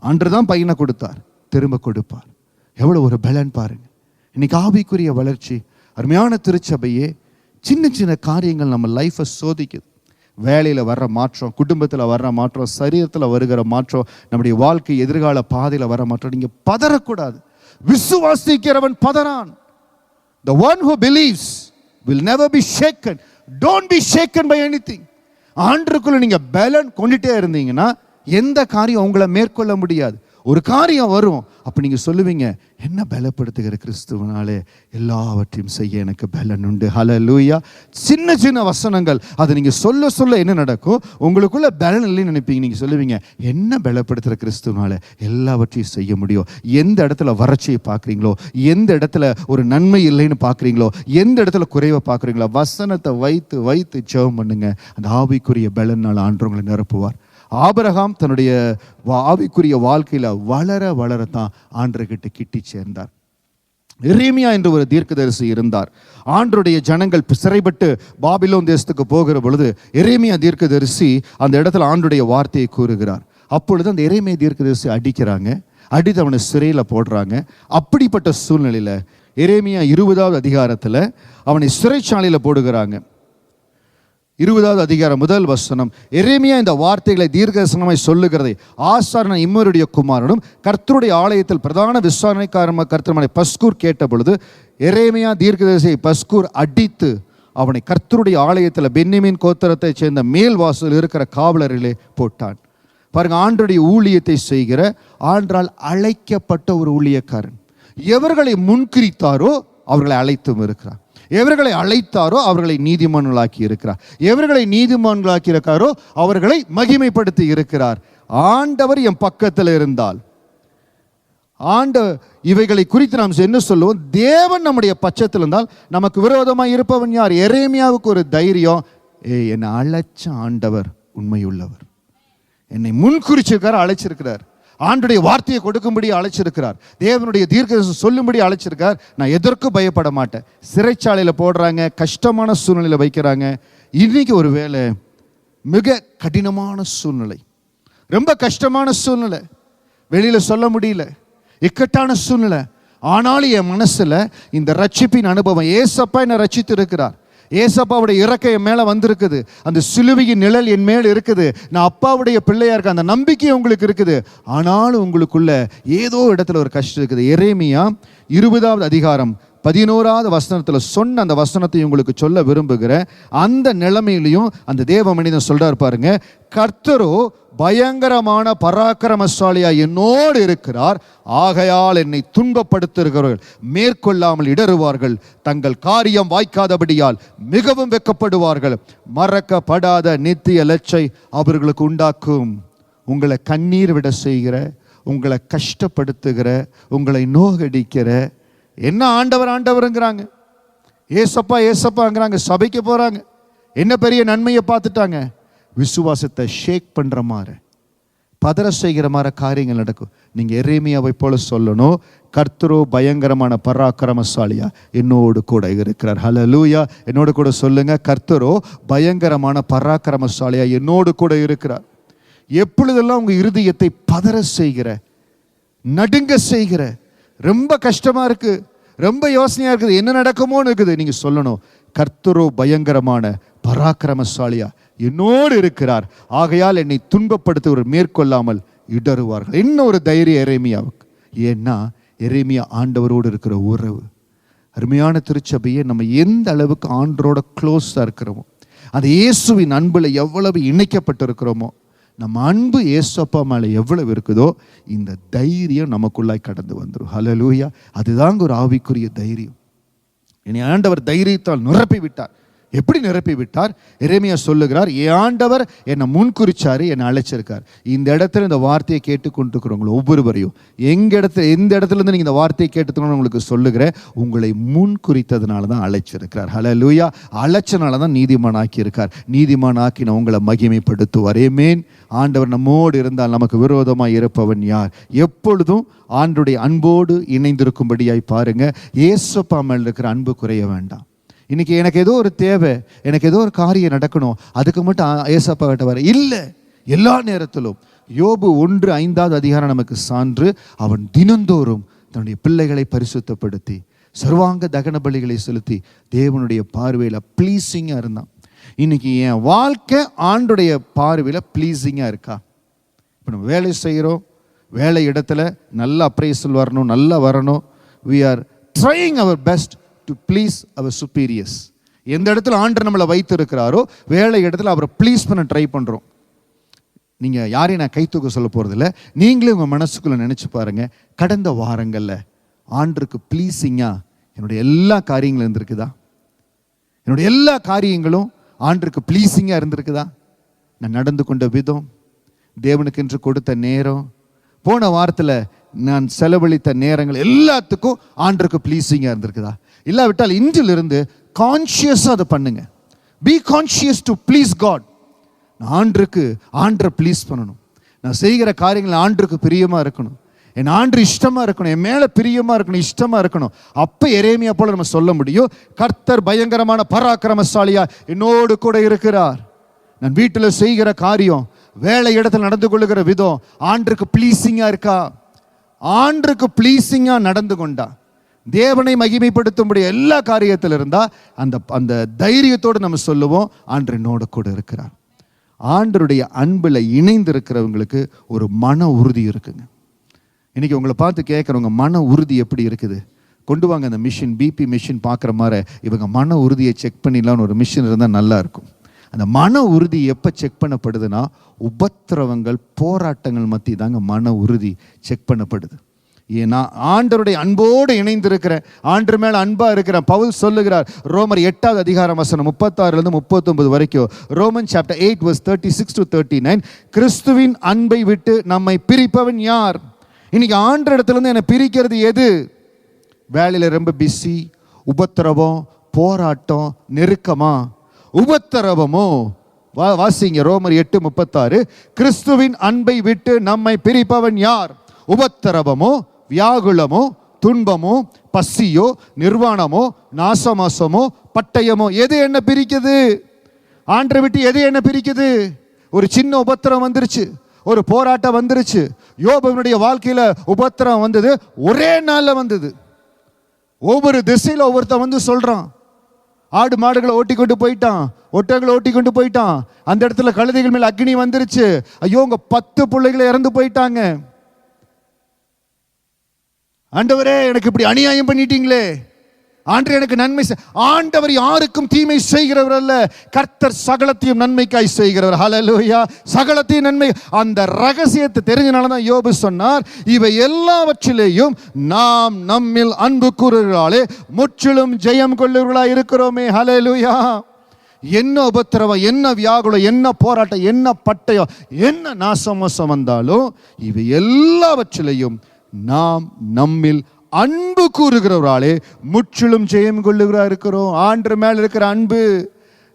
ஆண்டு தான் பையனை கொடுத்தார், திரும்ப கொடுப்பார். எவ்வளோ ஒரு பலன் பாருங்க. இன்னைக்கு ஆவிக்குரிய வளர்ச்சி. அருமையான திருச்சபையே, சின்ன சின்ன காரியங்கள் நம்ம லைஃப்பை சோதிக்குது. வேலையில் வர்ற மாற்றம், குடும்பத்தில் வர்ற மாற்றம், சரீரத்தில் வருகிற மாற்றம், நம்முடைய வாழ்க்கை எதிர்கால பாதையில் வர மாற்றம். நீங்கள் பதறக்கூடாது. விசுவாசிக்கிறவன் பதறான். The one who believes will never be shaken. Don't be shaken by anything. ஆண்டருக்குள்ள நீங்கள் பலன் கொண்டுட்டே இருந்தீங்கன்னா எந்த காரியம் உங்களை மேற்கொள்ள முடியாது. ஒரு காரியம் வரும், அப்போ நீங்கள் சொல்லுவீங்க, என்ன பலப்படுத்துகிற கிறிஸ்துவனாலே எல்லாவற்றையும் செய்ய எனக்கு பலன் உண்டு. ஹல்லேலூயா. சின்ன சின்ன வசனங்கள், அதை நீங்கள் சொல்ல சொல்ல என்ன நடக்கும்? உங்களுக்குள்ள பலன் இல்லைன்னு நினைப்பீங்க. நீங்கள் சொல்லுவீங்க, என்ன பலப்படுத்துகிற கிறிஸ்துவனால எல்லாவற்றையும் செய்ய முடியும். எந்த இடத்துல வறட்சியை பார்க்குறீங்களோ, எந்த இடத்துல ஒரு நன்மை இல்லைன்னு பார்க்குறீங்களோ, எந்த இடத்துல குறைவை பார்க்குறீங்களோ, வசனத்தை வைத்து வைத்து ஜெபம் பண்ணுங்க. அந்த ஆவிக்குரிய பலனால் ஆண்டவங்களை நிரப்புவார். ஆபிரகாம் தன்னுடைய ஆவிக்குரிய வாழ்க்கையில வளர வளரத்தான் ஆண்டவர்கிட்ட கிட்டி சேர்ந்தார். எரேமியா என்று ஒரு தீர்க்கதரிசி இருந்தார். ஆண்டவருடைய ஜனங்கள் சிறைப்பட்டு பாபிலோன் தேசத்துக்கு போகிற பொழுது எரேமியா தீர்க்கதரிசி அந்த இடத்துல ஆண்டவருடைய வார்த்தையை கூறுகிறார். அப்பொழுது அந்த எரேமியா தீர்க்கதரிசி அடிக்கிறாங்க, அடித்து அவனை சிறையில் போடுறாங்க. அப்படிப்பட்ட சூழ்நிலையில் எரேமியா 20வது அதிகாரத்தில் அவனை சிறைச்சாலையில் போடுகிறாங்க. 20வது அதிகாரம் முதல் வசனம், எரேமியா இந்த வார்த்தைகளை தீர்க்கதரிசனமாய் சொல்லுகிறதை ஆசாரியனான இம்மருடைய குமாரனும் கர்த்தருடைய ஆலயத்தில் பிரதான விசாரணைக்காரமாக கர்த்தருமான பஸ்கூர் கேட்ட பொழுது எரேமியா தீர்க்கதரிசியை பஸ்கூர் அடித்து அவனை கர்த்தருடைய ஆலயத்தில் பென்யமீன் கோத்திரத்தை சேர்ந்த மேல் வாசல் இருக்கிற காவலரிலே போட்டான். பாருங்க, ஆண்டருடைய ஊழியத்தை செய்கிற ஆண்டால் அழைக்கப்பட்ட ஒரு ஊழியக்காரன். எவர்களை முன்குறித்தாரோ அவர்களை அழைத்தும் இருக்கிறார். எவர்களை அழைத்தாரோ அவர்களை நீதிமான்களாக்கி இருக்கிறார். எவர்களை நீதிமான்களாக்கி இருக்காரோ அவர்களை மகிமைப்படுத்தி இருக்கிறார். ஆண்டவர் என் பக்கத்தில் இருந்தால், இவைகளை குறித்து நாம் என்ன சொல்லுவோம்? தேவன் நம்முடைய பட்சத்தில் இருந்தால் நமக்கு விரோதமாக இருப்பவன் யார்? எரேமியாவுக்கு ஒரு தைரியம், என்னை அழைச்ச ஆண்டவர் உண்மையுள்ளவர். என்னை முன்குறிச்சிருக்கார், அழைச்சிருக்கிறார். ஆண்டுடைய வார்த்தையை கொடுக்கும்படி அழைச்சிருக்கிறார். தேவனுடைய தீர்க்கதரிசனம் சொல்லும்படி அழைச்சிருக்கார். நான் எதற்கும் பயப்பட மாட்டேன். சிறைச்சாலையில் போடுறாங்க, கஷ்டமான சூழ்நிலையில் வைக்கிறாங்க. இன்னைக்கு ஒரு வேளை மிக கடினமான சூழ்நிலை, ரொம்ப கஷ்டமான சூழ்நிலை, வெளியில் சொல்ல முடியல, இக்கட்டான சூழ்நிலை. ஆனாலும் என் மனசில் இந்த ரட்சிப்பின் அனுபவம், ஏசப்பா என்னை ரட்சித்து இருக்கிறார், ஏசப்பாவுடைய இறக்கை என் மேலே வந்திருக்குது, அந்த சிலுவையின் நிழல் என் மேல் இருக்குது, நான் அப்பாவுடைய பிள்ளையா இருக்க அந்த நம்பிக்கை உங்களுக்கு இருக்குது. ஆனாலும் உங்களுக்குள்ள ஏதோ இடத்துல ஒரு கஷ்டம் இருக்குது. எரேமியா 20வது அதிகாரம் 11வது வசனத்தில் சொன்ன அந்த வசனத்தை உங்களுக்கு சொல்ல விரும்புகிறேன். அந்த நிலைமையிலையும் அந்த தேவ மனிதன் சொல்றார் பாருங்க, கர்த்தரோ பயங்கரமான பராக்கிரமசாலியா என்னோடு இருக்கிறார், ஆகையால் என்னை துன்பப்படுத்துகிறவர்கள் மேற்கொள்ளாமல் இடறுவார்கள், தங்கள் காரியம் வாய்க்காதபடியால் மிகவும் வெட்கப்படுவார்கள், மறக்கப்படாத நித்திய லட்சை அவர்களுக்கு உண்டாக்கும். உங்களை கண்ணீர் விட செய்கிற, உங்களை கஷ்டப்படுத்துகிற, உங்களை நோகடிக்கிற, என்ன ஆண்டவர் ஆண்டவருங்கிறாங்க, ஏசப்பா ஏசப்பாங்கிறாங்க, சபைக்கு போறாங்க, என்ன பெரிய நன்மையை பார்த்துட்டாங்க, விசுவாசத்தை ஷேக் பண்ற மாதிரி, பதற செய்கிற மாதிரி காரியங்கள் நடக்கும். நீங்க எரேமியாவை போல சொல்லணும், கர்த்தரோ பயங்கரமான பராக்கிரமசாலியா என்னோடு கூட இருக்கிறார். ஹல்லேலூயா. என்னோடு கூட சொல்லுங்க, கர்த்தரோ பயங்கரமான பராக்கிரமசாலியா என்னோடு கூட இருக்கிறார். எப்பொழுதெல்லாம் உங்க இருதயத்தை பதற செய்கிற, நடுங்க செய்கிற, ரொம்ப கஷ்டமா இருக்கு, ரொம்ப யோசனையா இருக்குது, என்ன நடக்குமோன்னு இருக்குது, நீங்க சொல்லணும், கர்த்தரோ பயங்கரமான பராக்கிரமசாலியா என்னோடு இருக்கிறார், ஆகையால் என்னை துன்பப்படுத்துவர் மேற்கொள்ளாமல் இடறுவார்கள். என்ன ஒரு தைரியம் எரேமியாவுக்கு. ஏன்னா எரேமியா ஆண்டவரோடு இருக்கிற உறவு. அருமையான திருச்சபையை, நம்ம எந்த அளவுக்கு ஆண்டவரோட க்ளோஸாக இருக்கிறோமோ, அந்த இயேசுவின் அன்புல எவ்வளவு இணைக்கப்பட்டிருக்கிறோமோ, நம்ம அன்பு இயேசப்பா மேலே எவ்வளவு இருக்குதோ இந்த தைரியம் நமக்குள்ளாய் கடந்து வந்துடும். ஹல்லேலூயா. அதுதாங்க ஒரு ஆவிக்குரிய தைரியம். இனி ஆண்டவர் தைரியத்தால் நிரப்பி விட்டார். எப்படி நிரப்பி விட்டார்? எரேமியா சொல்லுகிறார், என் ஆண்டவர் என்னை முன்குறிச்சாரு, என்னை அழைச்சிருக்கார். இந்த இடத்துல இந்த வார்த்தையை கேட்டுக்கொண்டிருக்கிறவங்க ஒவ்வொருவரையும் எந்த இடத்துல இருந்து நீங்கள் இந்த வார்த்தையை கேட்டுக்கணும்னு உங்களுக்கு சொல்லுகிறேன், உங்களை முன்குறித்ததுனால தான் அழைச்சிருக்கிறார். ஹல்லேலூயா. அழைச்சனால தான் நீதிமானாக்கி இருக்கார். நீதிமானாக்கி நான் உங்களை மகிமைப்படுத்துவார். ஆமென். ஆண்டவர் நம்மோடு இருந்தால் நமக்கு விரோதமாக இருப்பவன் யார்? எப்பொழுதும் ஆண்டவருடைய அன்போடு இணைந்திருக்கும்படியாய் பாருங்க. இயேசுப்பா மேல் இருக்கிற அன்பு குறைய வேண்டாம். இன்னைக்கு எனக்கு ஏதோ ஒரு தேவை, எனக்கு ஏதோ ஒரு காரியம் நடக்கணும், அதுக்கு மட்டும் ஏசப்பா கிட்ட வர இல்லை. எல்லா நேரத்திலும் யோபு 1:5வது அதிகாரம் நமக்கு சான்று, அவன் தினந்தோறும் தன்னுடைய பிள்ளைகளை பரிசுத்தப்படுத்தி சர்வாங்க தகன பலிகளை செலுத்தி தேவனுடைய பார்வையில் ப்ளீஸிங்காக இருந்தான். இன்னைக்கு என் வாழ்க்கை ஆண்டுடைய பார்வையில் ப்ளீஸிங்காக இருக்கா? இப்போ நம்ம வேலை செய்கிறோம், வேலை இடத்துல நல்ல அப்ரைசல் வரணும், நல்லா வரணும். we are trying our best to please our superiors. எந்த இடத்துல ஆண்டவர் நம்மளை வைத்து இருக்கிறாரோ வேலை இடத்துல அவரை ப்ளீஸ் பண்ண ட்ரை பண்ணுறோம். நீங்கள் யாரையும் நான் கை தூக்க சொல்ல போகிறதில்ல, நீங்களே உங்கள் மனசுக்குள்ளே நினச்சி பாருங்கள், கடந்த வாரங்களில் ஆண்டருக்கு ப்ளீஸிங்காக என்னுடைய எல்லா காரியங்களும் இருந்திருக்குதா? என்னுடைய எல்லா காரியங்களும் ஆண்டருக்கு ப்ளீஸிங்காக இருந்திருக்குதா? நான் நடந்து கொண்ட விதம், தேவனுக்கு என்று கொடுத்த நேரம், போன வாரத்தில் நான் செலவழித்த நேரங்கள் எல்லாத்துக்கும் ஆண்டருக்கு ப்ளீஸிங்காக இருந்திருக்குதா? இல்லாவிட்டால் இன்றிலிருந்து கான்ஷியஸாக அதை பண்ணுங்க. Be conscious to please God. நான் ஆண்டரை ப்ளீஸ் பண்ணணும். நான் செய்கிற காரியங்கள் ஆண்டருக்கு பிரியமாக இருக்கணும். என் ஆண்டு இஷ்டமாக இருக்கணும், என் மேலே பிரியமாக இருக்கணும், இஷ்டமாக இருக்கணும். அப்போ எரேமியா போல நம்ம சொல்ல முடியும், கர்த்தர் பயங்கரமான பராக்கிரமசாலியா என்னோடு கூட இருக்கிறார். நான் வீட்டில் செய்கிற காரியம், வேலை இடத்துல நடந்து கொள்ளுகிற விதம் ஆண்டருக்கு ப்ளீஸிங்காக இருக்கா? ஆண்டருக்கு ப்ளீஸிங்காக நடந்து கொண்டா, தேவனை மகிமைப்படுத்தும்படி எல்லா காரியத்தில் இருந்தால் அந்த தைரியத்தோடு நம்ம சொல்லுவோம், ஆண்டவர் என்னோடு கூட இருக்கிறார். ஆண்டருடைய அன்பில் இணைந்து இருக்கிறவங்களுக்கு ஒரு மன உறுதி இருக்குங்க. இன்னைக்கு உங்களை பார்த்து கேட்குறவங்க மன உறுதி எப்படி இருக்குது? கொண்டு வாங்க அந்த மிஷின், பிபி மிஷின் பார்க்குற மாதிரி இவங்க மன உறுதியை செக் பண்ணிடலான்னு ஒரு மிஷின் இருந்தால் நல்லா இருக்கும். அந்த மன உறுதி எப்போ செக் பண்ணப்படுதுன்னா, உபத்திரவங்கள் போராட்டங்கள் மத்தி தாங்க மன உறுதி செக் பண்ணப்படுது. ஏன்னா ஆண்டவருடைய அன்போடு இணைந்திருக்கிறேன், ஆண்டர் மேலே அன்பாக இருக்கிறேன். பவுல் சொல்லுகிறார், ரோமர் 8வது அதிகாரம் வசனம் 36 39 வரைக்கும், ரோமன் சாப்டர் 8 verse 36 to 39, கிறிஸ்துவின் அன்பை விட்டு நம்மை பிரிப்பவன் யார்? இன்னைக்கு ஆண்டர் இடத்துலேருந்து என்னை பிரிக்கிறது எது? வேலையில் ரொம்ப பிஸி, உபத்திரவம், போராட்டம், நெருக்கமா? உபத்திரவமோ வாசிங்க ரோமர் 8:36. கிறிஸ்துவின் அன்பை விட்டு நம்மை பிரிப்பவன் யார்? உபத்திரவமோ, வியாகுலமோ, துன்பமோ, பசியோ, நிர்வாணமோ, நாசமாசமோ, பட்டயமோ, எது என்ன பிரிக்குது? ஆண்டரை விட்டு எது என்ன பிரிக்குது? ஒரு சின்ன உபத்திரம் வந்துருச்சு, ஒரு போராட்டம் வந்துருச்சு. யோபுவினுடைய வாழ்க்கையில உபத்திரம் வந்தது, ஒரே நாள்ல வந்தது. ஒவ்வொரு திசையில ஒவ்வொருத்தன் வந்து சொல்றான். ஆடு மாடுகளை ஓட்டி கொண்டு போயிட்டான், ஒட்டங்களை ஓட்டி கொண்டு போயிட்டான். அந்த இடத்துல கழுதைகள் மேல அக்னி வந்துருச்சு. ஐயோ, உங்க 10 பிள்ளைகளை இறந்து போயிட்டாங்க. ஆண்டவரே, எனக்கு இப்படி அநியாயம் பண்ணிட்டீங்களே, ஆண்டவர் எனக்கு நன்மை. ஆண்டவர் யாருக்கும் தீமை செய்கிறவர் அல்ல, கர்த்தர் சகலத்தையும் நன்மைக்காய் செய்கிறவர். ஹல்லேலூயா. சகலத்தையும் நன்மை. அந்த ரகசியத்தை தெரிஞ்சனால தான் யோபு சொன்னார், இவை எல்லாவற்றிலேயும் நாம் நம்மில் அன்பு கூறுகிறாளே முற்றிலும் ஜெயம் கொள்ளுகிறவர்களாய் இருக்கிறோமே. ஹல்லேலூயா. என்ன உபத்திரவம், என்ன வியாகுலம், என்ன போராட்டம், என்ன பட்டயம், என்ன நாசமோசம் வந்தாலும் இவை எல்லாவற்றிலேயும் நாம் நம்மில் அன்பு கூறுகிறவராலே முற்றிலும் ஜெயம் கொள்ளுகிறா இருக்கிறோம். ஆண்டவர் மேல் இருக்கிற அன்பு.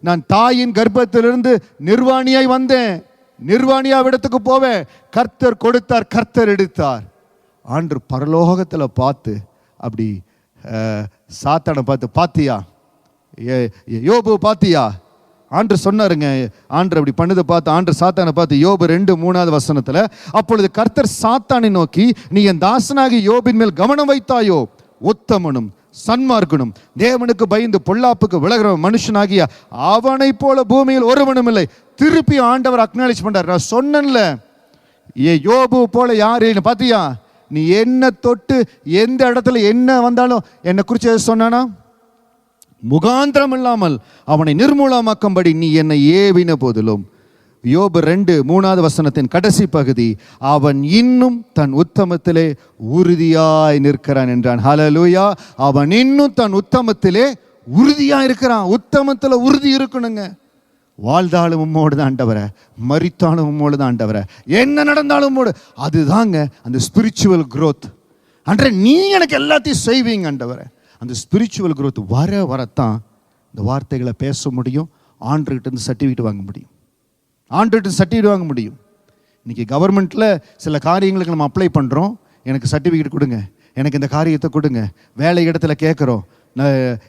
நான் தாயின் கர்ப்பத்திலிருந்து நிர்வாணியாய் வந்தேன், நிர்வாணியாவிடத்துக்கு போவேன். கர்த்தர் கொடுத்தார், கர்த்தர் எடுத்தார். ஆண்டவர் பரலோகத்தில் பார்த்து அப்படி சாத்தானை பார்த்து, பாத்தியா யோபு, பாத்தியா? ஆண்டவர் சொன்னாருங்க. ஆண்டவர் அப்படி பண்ணதை பார்த்து ஆண்டவர் சாத்தானை பார்த்து, யோபு 2:3 அப்பொழுது கர்த்தர் சாத்தானை நோக்கி, நீ என் தாசனாகி யோபின் மேல் கவனம் வைத்தாயோ? உத்தமனும் சன்மார்க்கனும் தேவனுக்கு பயந்து பொல்லாப்புக்கு விலகிற மனுஷனாகிய அவனை போல பூமியில் ஒருவனும் இல்லை. திருப்பி ஆண்டவர் அக்னாலேஜ் பண்றார். நான் சொன்னேன்ல, யோபு போல யாரு பாத்தியா? நீ என்ன தொட்டு எந்த இடத்துல என்ன வந்தாலும் என்னை குறித்து சொன்னானா? முகாந்திரம் இல்லாமல் அவனை நிர்மூலமாக்கும்படி நீ என்னை ஏவின போதிலும். யோபு 2:3 கடைசி பகுதி, அவன் இன்னும் தன் உத்தமத்திலே உறுதியாய் நிற்கிறான் என்றான். ஹல்லேலூயா. அவன் இன்னும் தன் உத்தமத்திலே உறுதியாய் இருக்கிறான். உத்தமத்தில் உறுதி இருக்கணுங்க. வாழ்ந்தாலும் உம்மோடு தான் ஆண்டவரே, மரித்தாலும் உம்மோடு தான் ஆண்டவரே, என்ன நடந்தாலும் உம்மோடு. அதுதாங்க அந்த ஸ்பிரிச்சுவல் growth. அன்றே நீ எனக்கு எல்லாத்தையும் செய்வீங்க ஆண்டவரே. அந்த ஸ்பிரிச்சுவல் growth வரத்தான் இந்த வார்த்தைகளை பேச முடியும். ஆண்டர்கிட்ட இருந்து சர்டிஃபிகேட் வாங்க முடியும். ஆண்டர்கிட்ட சர்டிஃபிகேட் வாங்க முடியும். இன்னைக்கு கவர்மெண்ட்டில் சில காரியங்களுக்கு நம்ம அப்ளை பண்ணுறோம். எனக்கு சர்டிஃபிகேட் கொடுங்க, எனக்கு இந்த காரியத்தை கொடுங்க. வேலை இடத்துல கேட்குறோம்,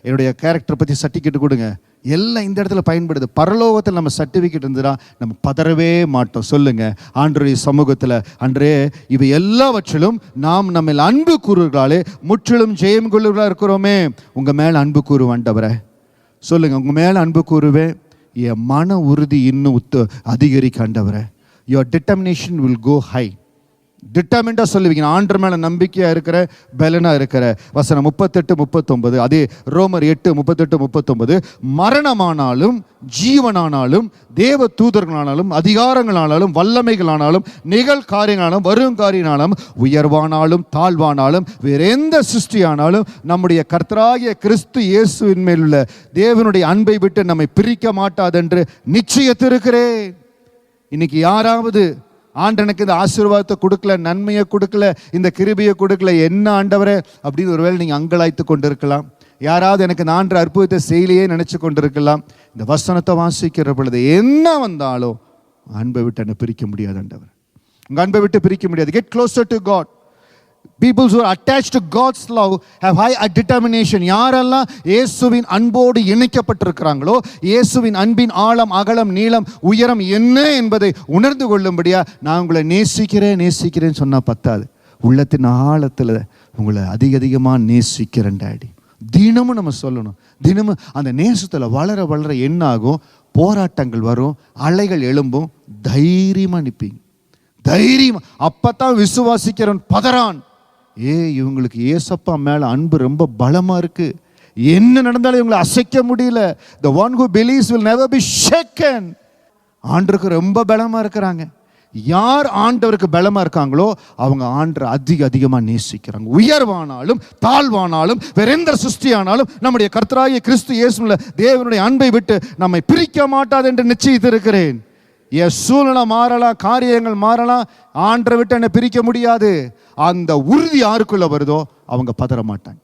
என்னுடைய கேரக்டரை பற்றி சர்டிஃபிகேட் கொடுங்க. எல்லாம் இந்த இடத்துல பயன்படுது. பரலோகத்தில் நம்ம சர்டிஃபிகேட் இருந்துடா நம்ம பதறவே மாட்டோம். சொல்லுங்க, ஆண்டவருடைய சமூகத்தில், அன்றே இவை எல்லாவற்றிலும் நாம் நம்ம அன்பு கூறுகிறாளே முற்றிலும் ஜெயம் கொள்ளுகிறா இருக்கிறோமே. உங்கள் மேலே அன்பு கூறுவேன் ஆண்டவரே. சொல்லுங்க, உங்கள் மேலே அன்பு கூறுவேன். என் மன உறுதி இன்னும் அதிகரிக்க ஆண்டவரே. Your determination will go high. டிட்டர்மெண்டாக சொல்லுவீங்க, ஆண்டவர் மேலே நம்பிக்கையாக இருக்கிற, பலனாக இருக்கிற. வசனம் 38-39, அதே ரோமர் 8:38-39. மரணமானாலும் ஜீவனானாலும் தேவ தூதர்களானாலும் அதிகாரங்களானாலும் வல்லமைகளானாலும் நிகழ்காரியங்களானாலும் வருங்காரியனாலும் உயர்வானாலும் தாழ்வானாலும் வேற எந்த சிருஷ்டியானாலும் நம்முடைய கர்த்தராகிய கிறிஸ்து இயேசுவின் மேல் உள்ள தேவனுடைய அன்பை விட்டு நம்மை பிரிக்க மாட்டாதென்று நிச்சயத்திருக்கிறேன். இன்னைக்கு யாராவது ஆண்டனுக்கு இந்த ஆசீர்வாதத்தை கொடுக்கல, நன்மையை கொடுக்கல, இந்த கிருபையை கொடுக்கல, என்ன ஆண்டவரே அப்படின்னு ஒருவேளை நீங்கள் அங்கலாய்த்து கொண்டிருக்கலாம். யாராவது எனக்கு இந்த ஆண்டு அற்புதத்தை செய்யலையே நினைச்சு கொண்டிருக்கலாம். இந்த வசனத்தை வாசிக்கிற பொழுது என்ன வந்தாலும் அன்பை விட்டு என்னை பிரிக்க முடியாது ஆண்டவர். உங்க அன்பை விட்டு பிரிக்க முடியாது. Get closer to God. People who are attached to God's love have high determination. யாரெல்லாம் இயேசுவின் அன்போடு இணைக்கப்பட்டிருக்கிறாங்களோ, இயேசுவின் அன்பின் ஆழம் அகலம் நீளம் உயரம் என்ன என்பதை உணர்ந்து கொள்ளும்படியா, நான் உங்களை நேசிக்கிறேன்னு சொன்னா பத்தாது. உள்ளத்தின் ஆழத்தில் உங்களை அதிகமாக நேசிக்கிறேன் டாடி. தினமும் நம்ம சொல்லணும். தினமும் அந்த நேசத்தில் வளர வளர என்ன ஆகும்? போராட்டங்கள் வரும், அலைகள் எழும்பும். தைரியமா நிற்பீங்க. தைரியமா. அப்பத்தான் விசுவாசிக்கிறவன் பதறான். இவங்களுக்கு ஏசப்பா மேல அன்பு ரொம்ப பலமா இருக்கு. என்ன நடந்தாலும் இவங்களை அசைக்க முடியல. The one who believes will never be shaken. ஆண்டவருக்கு ரொம்ப பலமா இருக்கிறாங்க. யார் ஆண்டவருக்கு பலமா இருக்காங்களோ அவங்க ஆண்டவரை அதிகமா நேசிக்கிறாங்க. உயர்வானாலும் தாழ்வானாலும் வேற எந்த சிருஷ்டியானாலும் நம்முடைய கர்த்தராகிய கிறிஸ்து இயேசுவுல தேவனுடைய அன்பை விட்டு நம்மை பிரிக்க மாட்டாது என்று நிச்சயித்திருக்கிறேன். சூழ்நிலை மாறலாம், காரியங்கள் மாறலாம், ஆண்டரை விட்டு என்னை பிரிக்க முடியாது. அந்த உறுதி யாருக்குள்ள வருதோ அவங்க பதற மாட்டாங்க.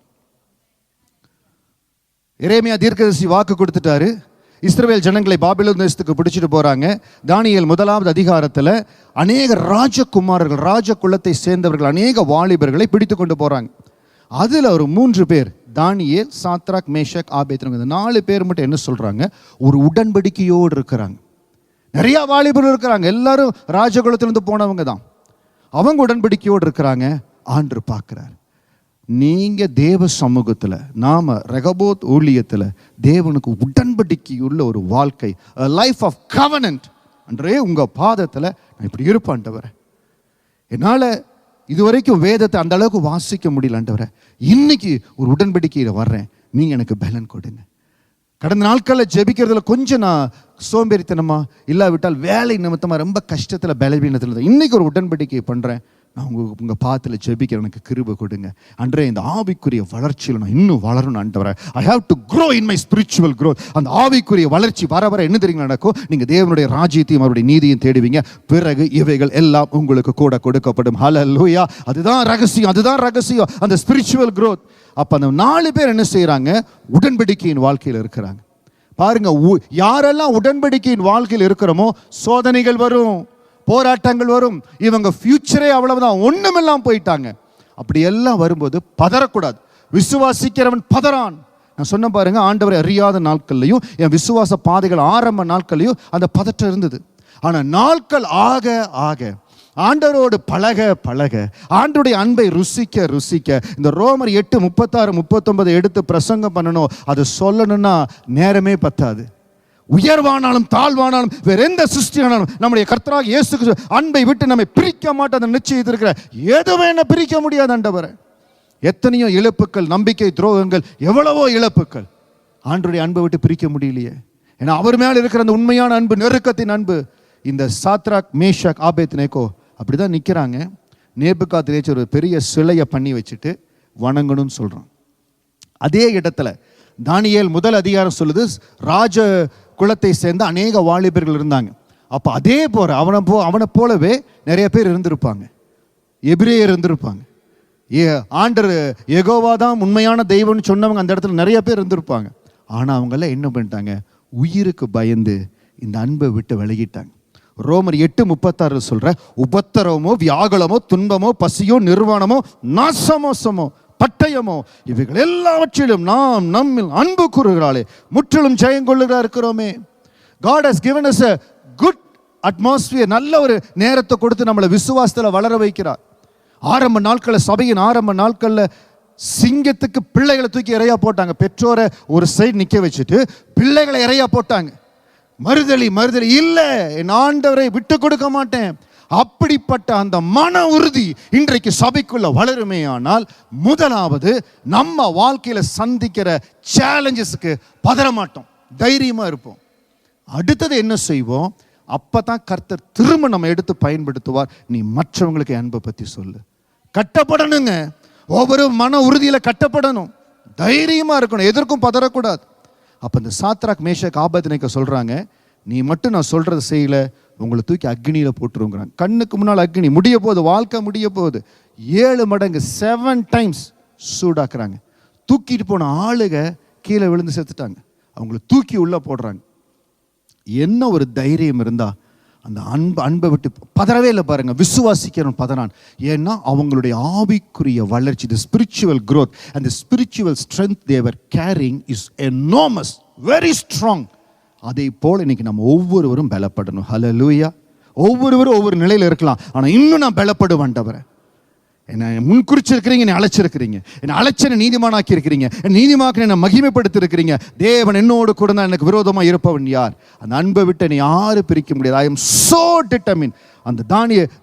எரேமியா தீர்க்கதரிசி வாக்கு கொடுத்துட்டாரு. இஸ்ரவேல் ஜனங்களை பாபிலோன் தேசத்துக்கு பிடிச்சிட்டு போறாங்க. தானியேல் 1வது அதிகாரத்தில் அநேக ராஜகுமாரர்கள், ராஜ குலத்தை சேர்ந்தவர்கள், அநேக வாலிபர்களை பிடித்து கொண்டு போறாங்க. அதில் ஒரு 3 பேர், தானியேல், சாத்ராக், மேஷக், ஆபேத்நேகோ, இந்த 4 பேர் மட்டும் என்ன சொல்றாங்க, ஒரு உடன்படிக்கையோடு இருக்கிறாங்க. நிறைய வாலிபர்கள் இருக்கிறாங்க, எல்லாரும் ராஜகுலத்திலிருந்து போனவங்க தான். அவங்க உடன்படிக்கையோடு இருக்கிறாங்க. ஆண்டவர் பார்க்கிறார், நீங்க தேவ சமூகத்தில், நாம ரெகபோத் ஊழியத்தில் தேவனுக்கு உடன்படிக்கையுள்ள ஒரு வாழ்க்கை, லைஃப் ஆஃப் கவனன்ட், அன்றே உங்க பாதத்தில் நான் இப்படி இருப்பான்ட்டவர. என்னால் இதுவரைக்கும் வேதத்தை அந்த அளவுக்கு வாசிக்க முடியலன்றவர, இன்னைக்கு ஒரு உடன்படிக்கையில் வர்றேன், நீங்க எனக்கு பலன் கொடுங்க. கடந்த நாட்களில் ஜெபிக்கிறதுல கொஞ்சம் நான் சோம்பேறித்தனமா இல்லாவிட்டால் வேலை நிமித்தமாக ரொம்ப கஷ்டத்தில் பலவீனத்தில் தான். இன்னைக்கு ஒரு உடன்படிக்கை பண்ணுறேன், நான் உங்கள் பாத்தில் ஜெபிக்கிற எனக்கு கிருபை கொடுங்க. அன்றே இந்த ஆவிக்குரிய வளர்ச்சியில் நான் இன்னும் வளரணும் ஆண்டவரே. I have to grow in my spiritual growth. அந்த ஆவிக்குரிய வளர்ச்சி வர வர என்ன தெரியுங்க நடக்கும், நீங்கள் தேவனுடைய ராஜ்யத்தையும் அவருடைய நீதியும் தேடுவீங்க. பிறகு இவைகள் எல்லாம் உங்களுக்கு கூட கொடுக்கப்படும். ஹல்லேலூயா. அதுதான் ரகசியம், அதுதான் ரகசியம், அந்த ஸ்பிரிச்சுவல் க்ரோத். அப்போ அந்த 4 பேர் என்ன செய்கிறாங்க, உடன்படிக்கையின் வாழ்க்கையில் இருக்கிறாங்க. பாருங்க, யாரெல்லாம் உடன்படிக்கையின் வாழ்க்கையில் இருக்கிறோமோ சோதனைகள் வரும், போராட்டங்கள் வரும். இவங்க ஃபியூச்சரே அவ்வளவுதான், ஒண்ணுமெல்லாம் போயிட்டாங்க. அப்படி எல்லாம் வரும்போது பதறக்கூடாது. விசுவாசிக்கிறவன் பதறான். நான் சொன்ன பாருங்க, ஆண்டவரை அறியாத நாட்கள்லையும் என் விசுவாச பாதைகள் ஆரம்ப நாட்கள்லையும் அந்த பதற்றம் இருந்தது. ஆனா நாட்கள் ஆக ஆக, ஆண்டவரோடு பழக பழக, ஆண்டவருடைய அன்பை ருசிக்க ருசிக்க, இந்த ரோமர் 8:36-39 எடுத்து பிரசங்கம் பண்ணணும், அதை சொல்லணும்னா நேரமே பத்தாது. உயர்வானாலும் தாழ்வானாலும் வேற எந்த சிருஷ்டியானாலும் நம்முடைய கர்த்தராகிய இயேசு கிறிஸ்து அன்பை விட்டு நம்மை பிரிக்க மாட்டாத நிச்சயித்திருக்கிற எதுவும் என்ன பிரிக்க முடியாது ஆண்டவரே. எத்தனையோ இழப்புகள், நம்பிக்கை துரோகங்கள், எவ்வளவோ இழப்புகள், ஆண்டவருடைய அன்பை விட்டு பிரிக்க முடியலையே. ஏன்னா அவர் மேல இருக்கிற அந்த உண்மையான அன்பு, நெருக்கத்தின் அன்பு. இந்த சாத்ராக், மேஷாக், ஆபேத்நேகோ அப்படிதான் நிற்கிறாங்க. நேபுகாத்நேச்சர் ஒரு பெரிய சிலையை பண்ணி வச்சுட்டு வணங்கணும்னு சொல்றான். அதே இடத்துல தானியேல் 1 அதிகாரம் சொல்லுது, ராஜ குலத்தை சேர்ந்த அநேக வாலிபர்கள் இருந்தாங்க. அப்போ அதே போல அவனை போலவே நிறைய பேர் இருந்திருப்பாங்க, எபிரேயர் இருந்திருப்பாங்க. ஆண்டர் யெகோவா தான் உண்மையான தெய்வம்னு சொன்னவங்க அந்த இடத்துல நிறைய பேர் இருந்திருப்பாங்க. ஆனால் அவங்கெல்லாம் என்ன பண்ணிட்டாங்க, உயிருக்கு பயந்து இந்த அன்பை விட்டு விலகிட்டாங்க. ரோமர் 8:36 சொல்ற, உபத்திரவமோ, வியாகுலமோ, துன்பமோ, பசியோ, நிர்வாணமோ, நாசமோசமோ, பட்டயமோ, இவைகள் எல்லாவற்றிலும் நாம் நம்மில் அன்பு கூறுகிறாளே முற்றிலும் ஜெயங்கொள்ளுகிறா இருக்கிறோமே. God has given us a good atmosphere. நல்ல ஒரு நேரத்தை கொடுத்து நம்மளை விசுவாசத்தில் வளர வைக்கிறார். ஆரம்ப நாட்களில், சபையின் ஆரம்ப நாட்களில் சிங்கத்துக்கு பிள்ளைகளை தூக்கி இறையா போட்டாங்க. பெற்றோரை ஒரு சைடு நிற்க வச்சுட்டு பிள்ளைகளை இறையா போட்டாங்க. மறுதலி இல்லை, என் ஆண்டவரை விட்டு கொடுக்க மாட்டேன். அப்படிப்பட்ட அந்த மன உறுதி இன்றைக்கு சபைக்குள்ள வளருமே. ஆனால் முதலாவது நம்ம வாழ்க்கையில சந்திக்கிற சேலஞ்சஸ்க்கு பதற மாட்டோம், தைரியமா இருப்போம். அடுத்தது என்ன செய்வோம், அப்பதான் கர்த்தர் திரும்ப நம்ம எடுத்து பயன்படுத்துவார். நீ மற்றவங்களுக்கு அன்பை பத்தி சொல்லு. கட்டப்படணுங்க, ஒவ்வொரு மன உறுதியில கட்டப்படணும், தைரியமா இருக்கணும், எதற்கும் பதறக்கூடாது. அப்ப இந்த சாத்ராக், மேஷாக், ஆபேத்நேகோ சொல்றாங்க, நீ மட்டும் நான் சொல்றதை செய்யல, உங்களை தூக்கி அக்னியில போட்டுருங்கிறாங்க. கண்ணுக்கு முன்னால் அக்னி, முடிய போகுது, வாழ்க்கை முடிய போகுது. 7 மடங்கு 7 டைம்ஸ் சூடாக்குறாங்க. தூக்கிட்டு போன ஆளுக கீழே விழுந்து செத்துட்டாங்க. அவங்களை தூக்கி உள்ள போடுறாங்க. என்ன ஒரு தைரியம் இருந்தா அந்த அன்பை விட்டு பதறவே இல்லை பாருங்க. விசுவாசிக்கிறவன் பதறான். ஏன்னா அவங்களுடைய ஆவிக்குரிய வளர்ச்சி, the spiritual growth and the spiritual strength they were carrying is enormous, very strong. அதை போல இன்னைக்கு நம்ம ஒவ்வொருவரும் பலப்படணும். ஹல்லேலூயா. ஒவ்வொருவரும் ஒவ்வொரு நிலையில் இருக்கலாம், ஆனால் இன்னும் நான் பலப்படுவேன்டவரை. என்னை முன்குறிச்சிருக்கிறீங்க, என்னை அழைச்சிருக்கிறீங்க, என்னை அழைச்சனை நீதிமானாக்கி இருக்கிறீங்க, என் நீதிமாக்க என்னை மகிமைப்படுத்தி இருக்கிறீங்க. தேவன் என்னோடு கூட தான், எனக்கு விரோதமாக இருப்பவன் யார்? அந்த அன்பை விட்டு என்னை யாரும் பிரிக்க முடியாது. I am so determine. அந்த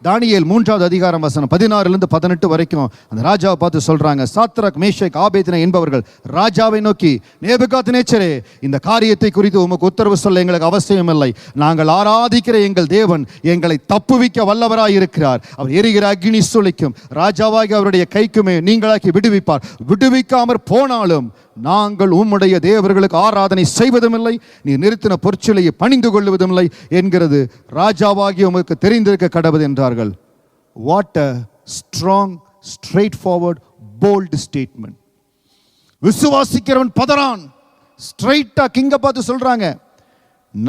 தானியேல் 3வது அதிகாரம் வசனம் 16-18 வரைக்கும் அந்த ராஜாவை பார்த்து சொல்றாங்க, சாத்ராக், மேஷாக், ஆபேத்நேகோ என்பவர்கள் ராஜாவை நோக்கி, நேபுகாத்நேச்சரே, இந்த காரியத்தை குறித்து உமக்கு உத்தரவு சொல்ல எங்களுக்கு அவசியம் இல்லை. நாங்கள் ஆராதிக்கிற எங்கள் தேவன் எங்களை தப்புவிக்க வல்லவராய் இருக்கிறார். அவர் எரிகிற அக்னி சுளைக்கும் ராஜாவாகி அவருடைய கைக்குமே நீங்களாக்கி விடுவிப்பார். விடுவிக்காமற் போனாலும் நாங்கள் உம்முடைய தேவர்களுக்கு ஆராதனை செய்வதுமில்லை, நீ நிறுத்தின பொற்சிலையை பணிந்து கொள்வதும் இல்லை என்கிறது ராஜாவாகி உமக்கு தெரிந்திருக்க கடவுது என்றார்கள். What a strong, straightforward, bold statement. விசுவாசிக்கிறவன் பதறான். ஸ்ட்ரைட்டா கிங்க பார்த்து சொல்றாங்க,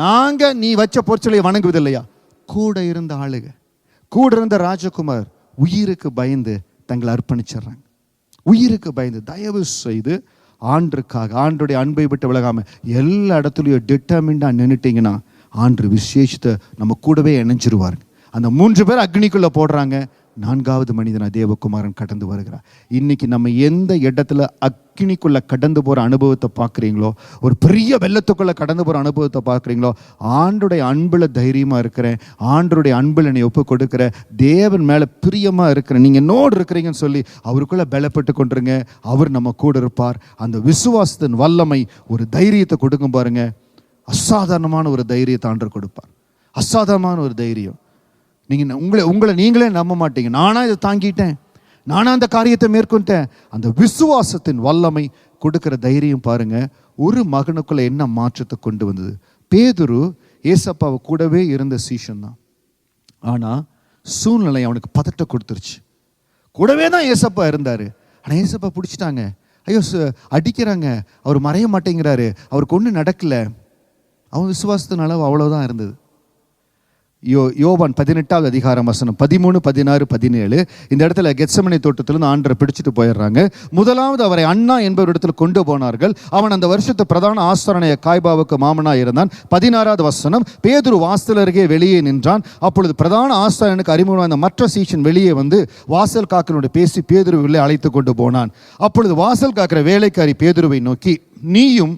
நாங்க நீ வச்ச பொற்சிலையை வணங்குவதில்லையா? கூட இருந்த ஆளுக, கூட இருந்த ராஜகுமார் உயிருக்கு பயந்து தங்களை அர்ப்பணிச்சிடுறாங்க. உயிருக்கு பயந்து. தயவு செய்து ஆண்டுக்காக, ஆண்டுடைய அன்பை விட்டு விலகாம எல்லா இடத்துலையும் டிட்டர்மிண்டா நின்றுட்டீங்கன்னா ஆண்டு விசேஷத்தை நம்ம கூடவே இணைஞ்சிருவாருங்க. அந்த 3 பேர் அக்னிக்குள்ள போடுறாங்க. 4வது மனிதனா தேவகுமாரன் கடந்து வருகிறார். இன்னைக்கு நம்ம எந்த இடத்துல அக்னிக்குள்ள கடந்து போற அனுபவத்தை பார்க்குறீங்களோ, ஒரு பெரிய வெள்ளத்துக்குள்ள கடந்து போற அனுபவத்தை பார்க்குறீங்களோ, ஆண்டுடைய அன்புல தைரியமா இருக்கிறேன், ஆண்டுடைய அன்புல என்னை ஒப்பு கொடுக்கிற, தேவன் மேல பிரியமா இருக்கிறேன், நீங்க என்னோடு இருக்கிறீங்கன்னு சொல்லி அவருக்குள்ள பலப்பட்டு கொண்டுருங்க. அவர் நம்ம கூட இருப்பார். அந்த விசுவாசத்தின் வல்லமை ஒரு தைரியத்தை கொடுக்கும் பாருங்க. அசாதாரணமான ஒரு தைரியத்தை ஆண்டவர் கொடுப்பார். அசாதாரணமான ஒரு தைரியம். உங்களை நீங்களே நம்ப மாட்டீங்க. நானா இதை தாங்கிட்டேன், நானா அந்த காரியத்தை மேற்கொண்டேன். அந்த விசுவாசத்தின் வல்லமை கொடுக்கிற தைரியம் பாருங்க. ஒரு மகனுக்குள்ள என்ன மாற்றத்தை கொண்டு வந்தது? பேதுரு ஏசப்பாவை கூடவே இருந்த சீஷன் தான். ஆனா சூழ்நிலை அவனுக்கு பதட்ட கொடுத்துருச்சு. கூடவே தான் ஏசப்பா இருந்தாரு. ஆனா ஏசப்பா பிடிச்சிட்டாங்க. ஐயோ அடிக்கிறாங்க, அவர் மறைய மாட்டேங்கிறாரு, அவருக்கு ஒன்றும் நடக்கல. அவன் விசுவாசத்தின் அளவு அவ்வளவுதான் இருந்தது. யோவான் 18வது அதிகாரம் வசனம் 13, 16, 17. இந்த இடத்துல கெத்செமனே தோட்டத்திலிருந்து ஆண்டரை பிடிச்சிட்டு போயிடுறாங்க. முதலாவது அவரை அண்ணா என்பவரிடத்தில் கொண்டு போனார்கள். அவன் அந்த வருஷத்து பிரதான ஆசாரணைய காய்பாவுக்கு மாமனா இருந்தான். 16வது வசனம், பேதுரு வாசல் அருகே வெளியே நின்றான். அப்பொழுது பிரதான ஆசாரனுக்கு அறிமுகமான மற்ற சீஷன் வெளியே வந்து வாசல் காக்கனோடு பேசி பேதுருவிலே அழைத்து கொண்டு போனான். அப்பொழுது வாசல் காக்கிற வேலைக்காரி பேதுருவை நோக்கி, நீயும்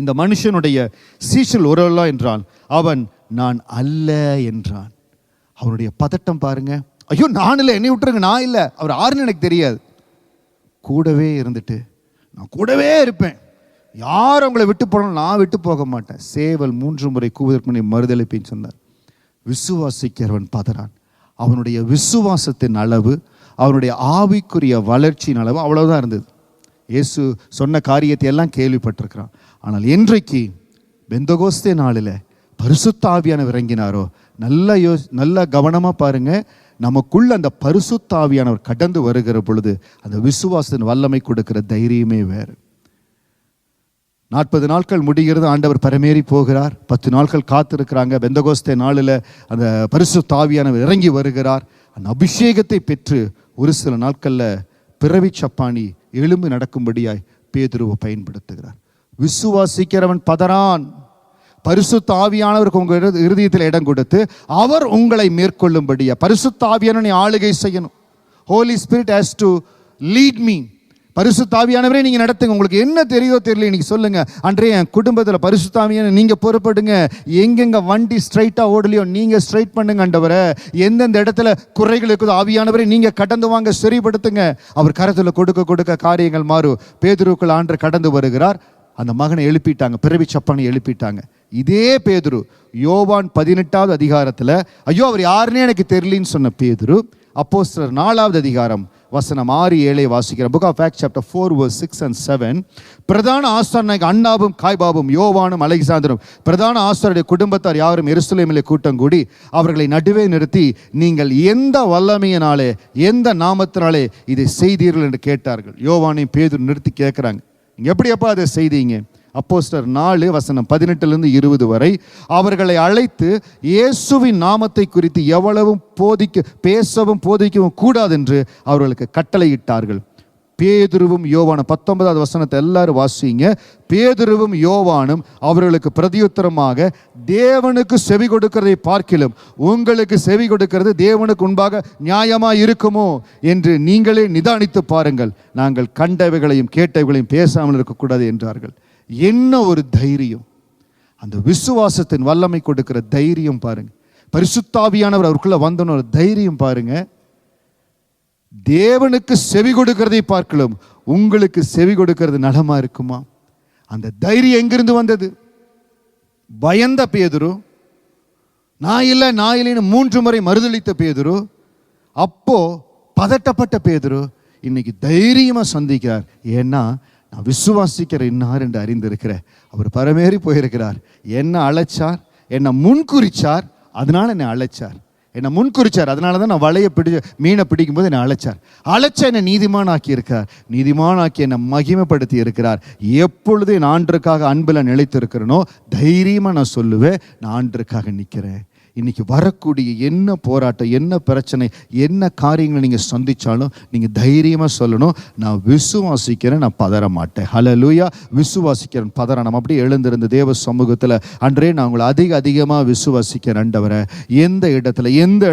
இந்த மனுஷனுடைய சீஷல் ஒருவளா என்றான். அவன், நான் அல்ல என்றான். அவனுடைய பதட்டம் பாருங்க. ஐயோ நான் இல்லை, என்னை விட்டுருங்க, நான் இல்லை, அவர் ஆறுன்னு எனக்கு தெரியாது. கூடவே இருந்துட்டு நான் கூடவே இருப்பேன், யார் அவங்களை விட்டு போனாலும் நான் விட்டு போக மாட்டேன். சேவல் 3 முறை கூவதற்கு முன்னே மறுதளிப்பேன்னு சொன்னார். விசுவாசிக்கிறவன் பதறான். அவனுடைய விசுவாசத்தின் அளவு, அவனுடைய ஆவிக்குரிய வளர்ச்சியின் அளவு அவ்வளவுதான் இருந்தது. இயேசு சொன்ன காரியத்தை எல்லாம் கேள்விப்பட்டிருக்கிறான். ஆனால் இன்றைக்கு பெந்தகோஸ்தே நாளில் பரிசுத்த ஆவியானவர் இறங்கினாரோ, நல்ல கவனமா பாருங்க. நமக்குள்ள அந்த பரிசுத்த ஆவியானவர் கடந்து வருகிற பொழுது அந்த விசுவாசத்தின் வல்லமை கொடுக்கிற தைரியமே வேறு. 40 நாட்கள் முடிகிறது, ஆண்டவர் பரமேறி போகிறார். 10 நாட்கள் காத்திருக்கிறாங்க. பெந்தகோஸ்தே நாளில் அந்த பரிசுத்த ஆவியானவர் இறங்கி வருகிறார். அந்த அபிஷேகத்தை பெற்று ஒரு சில நாட்கள்ல பிறவி சப்பானி எழும்பு நடக்கும்படியாய் பேதுருவை பயன்படுத்துகிறார். விசுவாசிக்கிறவன் பதறான். பரிசுத்த ஆவியானவருக்கு உங்க இருதயத்தில் இடம் கொடுத்து அவர் உங்களை மேற்கொள்ளும்படியா பரிசுத்த ஆவியானவரை ஆளுகை செய்யணும். Holy Spirit has to lead me. பரிசுத்த ஆவியானவரே நீங்க நடத்துங்க. உங்களுக்கு என்ன தெரியுதோ தெரியல இன்னைக்கு சொல்லுங்க, அன்றைய என் குடும்பத்தில் பரிசுத்த ஆவியான நீங்க பொறுப்படுங்க. எங்கெங்க வண்டி ஸ்ட்ரைட்டா ஓடலையோ நீங்க ஸ்ட்ரைட் பண்ணுங்க ஆண்டவரே. எந்தெந்த இடத்துல குறைகள் இருக்குதோ ஆவியானவரே நீங்க கடந்து வாங்க, சரிப்படுத்துங்க. அவர் கரத்துல கொடுக்க கொடுக்க காரியங்கள் மாறும். பேதுருக்குள் ஆண்டு கடந்து வருகிறார். அந்த மகனை எழுப்பிட்டாங்க, பிறவி சப்பானை எழுப்பிட்டாங்க. இதே பேதுரு யோவான் 18வது அதிகாரத்தில் ஐயோ அவர் யாருன்னே எனக்கு தெரியலன்னு சொன்ன பேதுரு அப்போஸ்தலர் 4வது அதிகாரம் வசனம் 6, 7 வாசிக்கிற book of Acts chapter 4 verse 6 and 7. பிரதான ஆசாரியனாகிய அன்னாவும் காய்பாவும் யோவானும் அலெக்சாந்தரும் பிரதான ஆசாரியருடைய குடும்பத்தார் யாரும் எருசலேமிலே கூட்டம் கூடி அவர்களை நடுவே நிறுத்தி, நீங்கள் எந்த வல்லமையினாலே எந்த நாமத்தினாலே இதை செய்தீர்கள் என்று கேட்டார்கள். யோவானையும் பேதுரு நிறுத்தி கேட்குறாங்க, நீங்க எப்படியப்பா அதை செய்தீங்க? அப்போஸ்தலர் 4 வசனம் 18 20 வரை அவர்களை அழைத்து இயேசுவின் நாமத்தை குறித்து எவ்வளவும் பேசவும் போதிக்கவும் கூடாது என்று அவர்களுக்கு கட்டளையிட்டார்கள். பேதுருவும் யோவானும் 19வது வசனத்தை எல்லாரும் வாசிங்க. பேதுருவும் யோவானும் அவர்களுக்கு பிரதியுத்தரமாக, தேவனுக்கு செவி கொடுக்கிறதை பார்க்கிலும் உங்களுக்கு செவி கொடுக்கிறது தேவனுக்கு முன்பாக நியாயமாய் இருக்குமோ என்று நீங்களே நிதானித்து பாருங்கள். நாங்கள் கண்டவைகளையும் கேட்டவைகளையும் பேசாமல் இருக்கக்கூடாது என்றார்கள். என்ன ஒரு தைரியம்! அந்த விசுவாசத்தின் வல்லமை கொடுக்கிற தைரியம் பாருங்க. பரிசுத்த ஆவியானவர் அவருக்குள்ள வந்தன ஒரு தைரியம் பாருங்க. தேவனுக்கு செவி கொடுக்கிறதை பார்க்கலாம் உங்களுக்கு செவி கொடுக்கிறது நலமா இருக்குமா? அந்த தைரியம் எங்கிருந்து வந்தது? பயந்த பேதுரு, நான் இல்லை 3 முறை மறுதளித்த பேதுரு, அப்போ பதட்டப்பட்ட பேதுரு இன்னைக்கு தைரியமா சந்திக்கிறார். ஏன்னா நான் விசுவாசிக்கிற இன்னார் என்று அறிந்திருக்கிற அவர் பரமேறி போயிருக்கிறார். என்ன அழைச்சார், என்ன முன்குறிச்சார், அதனால என்னை அழைச்சார். என்னை முன்குறிச்சார். அதனால தான் நான் வலையை மீனை பிடிக்கும் போது என்னை அழைச்சா என்னை நீதிமானாக்கி இருக்கார். நீதிமானாக்கி என்னை மகிமைப்படுத்தி இருக்கிறார். எப்பொழுது என் ஆண்டருக்காக அன்பில் நிலைத்து இருக்கிறனோ தைரியமாக நான் சொல்லுவேன், நான் ஆண்டருக்காக நிற்கிறேன். இன்னைக்கு வரக்கூடிய என்ன போராட்டம், என்ன பிரச்சனை, என்ன காரியங்களை நீங்கள் சந்தித்தாலும் நீங்கள் தைரியமாக சொல்லணும், நான் விசுவாசிக்கிறேன், நான் பதற மாட்டேன். ஹல்லேலூயா. விசுவாசிக்கிறேன், பதற. நம்ம அப்படியே எழுந்திருந்த தேவ சமூகத்தில், அன்றே நான் உங்களை அதிகமாக விசுவாசிக்கிறேன் ஆண்டவரே. எந்த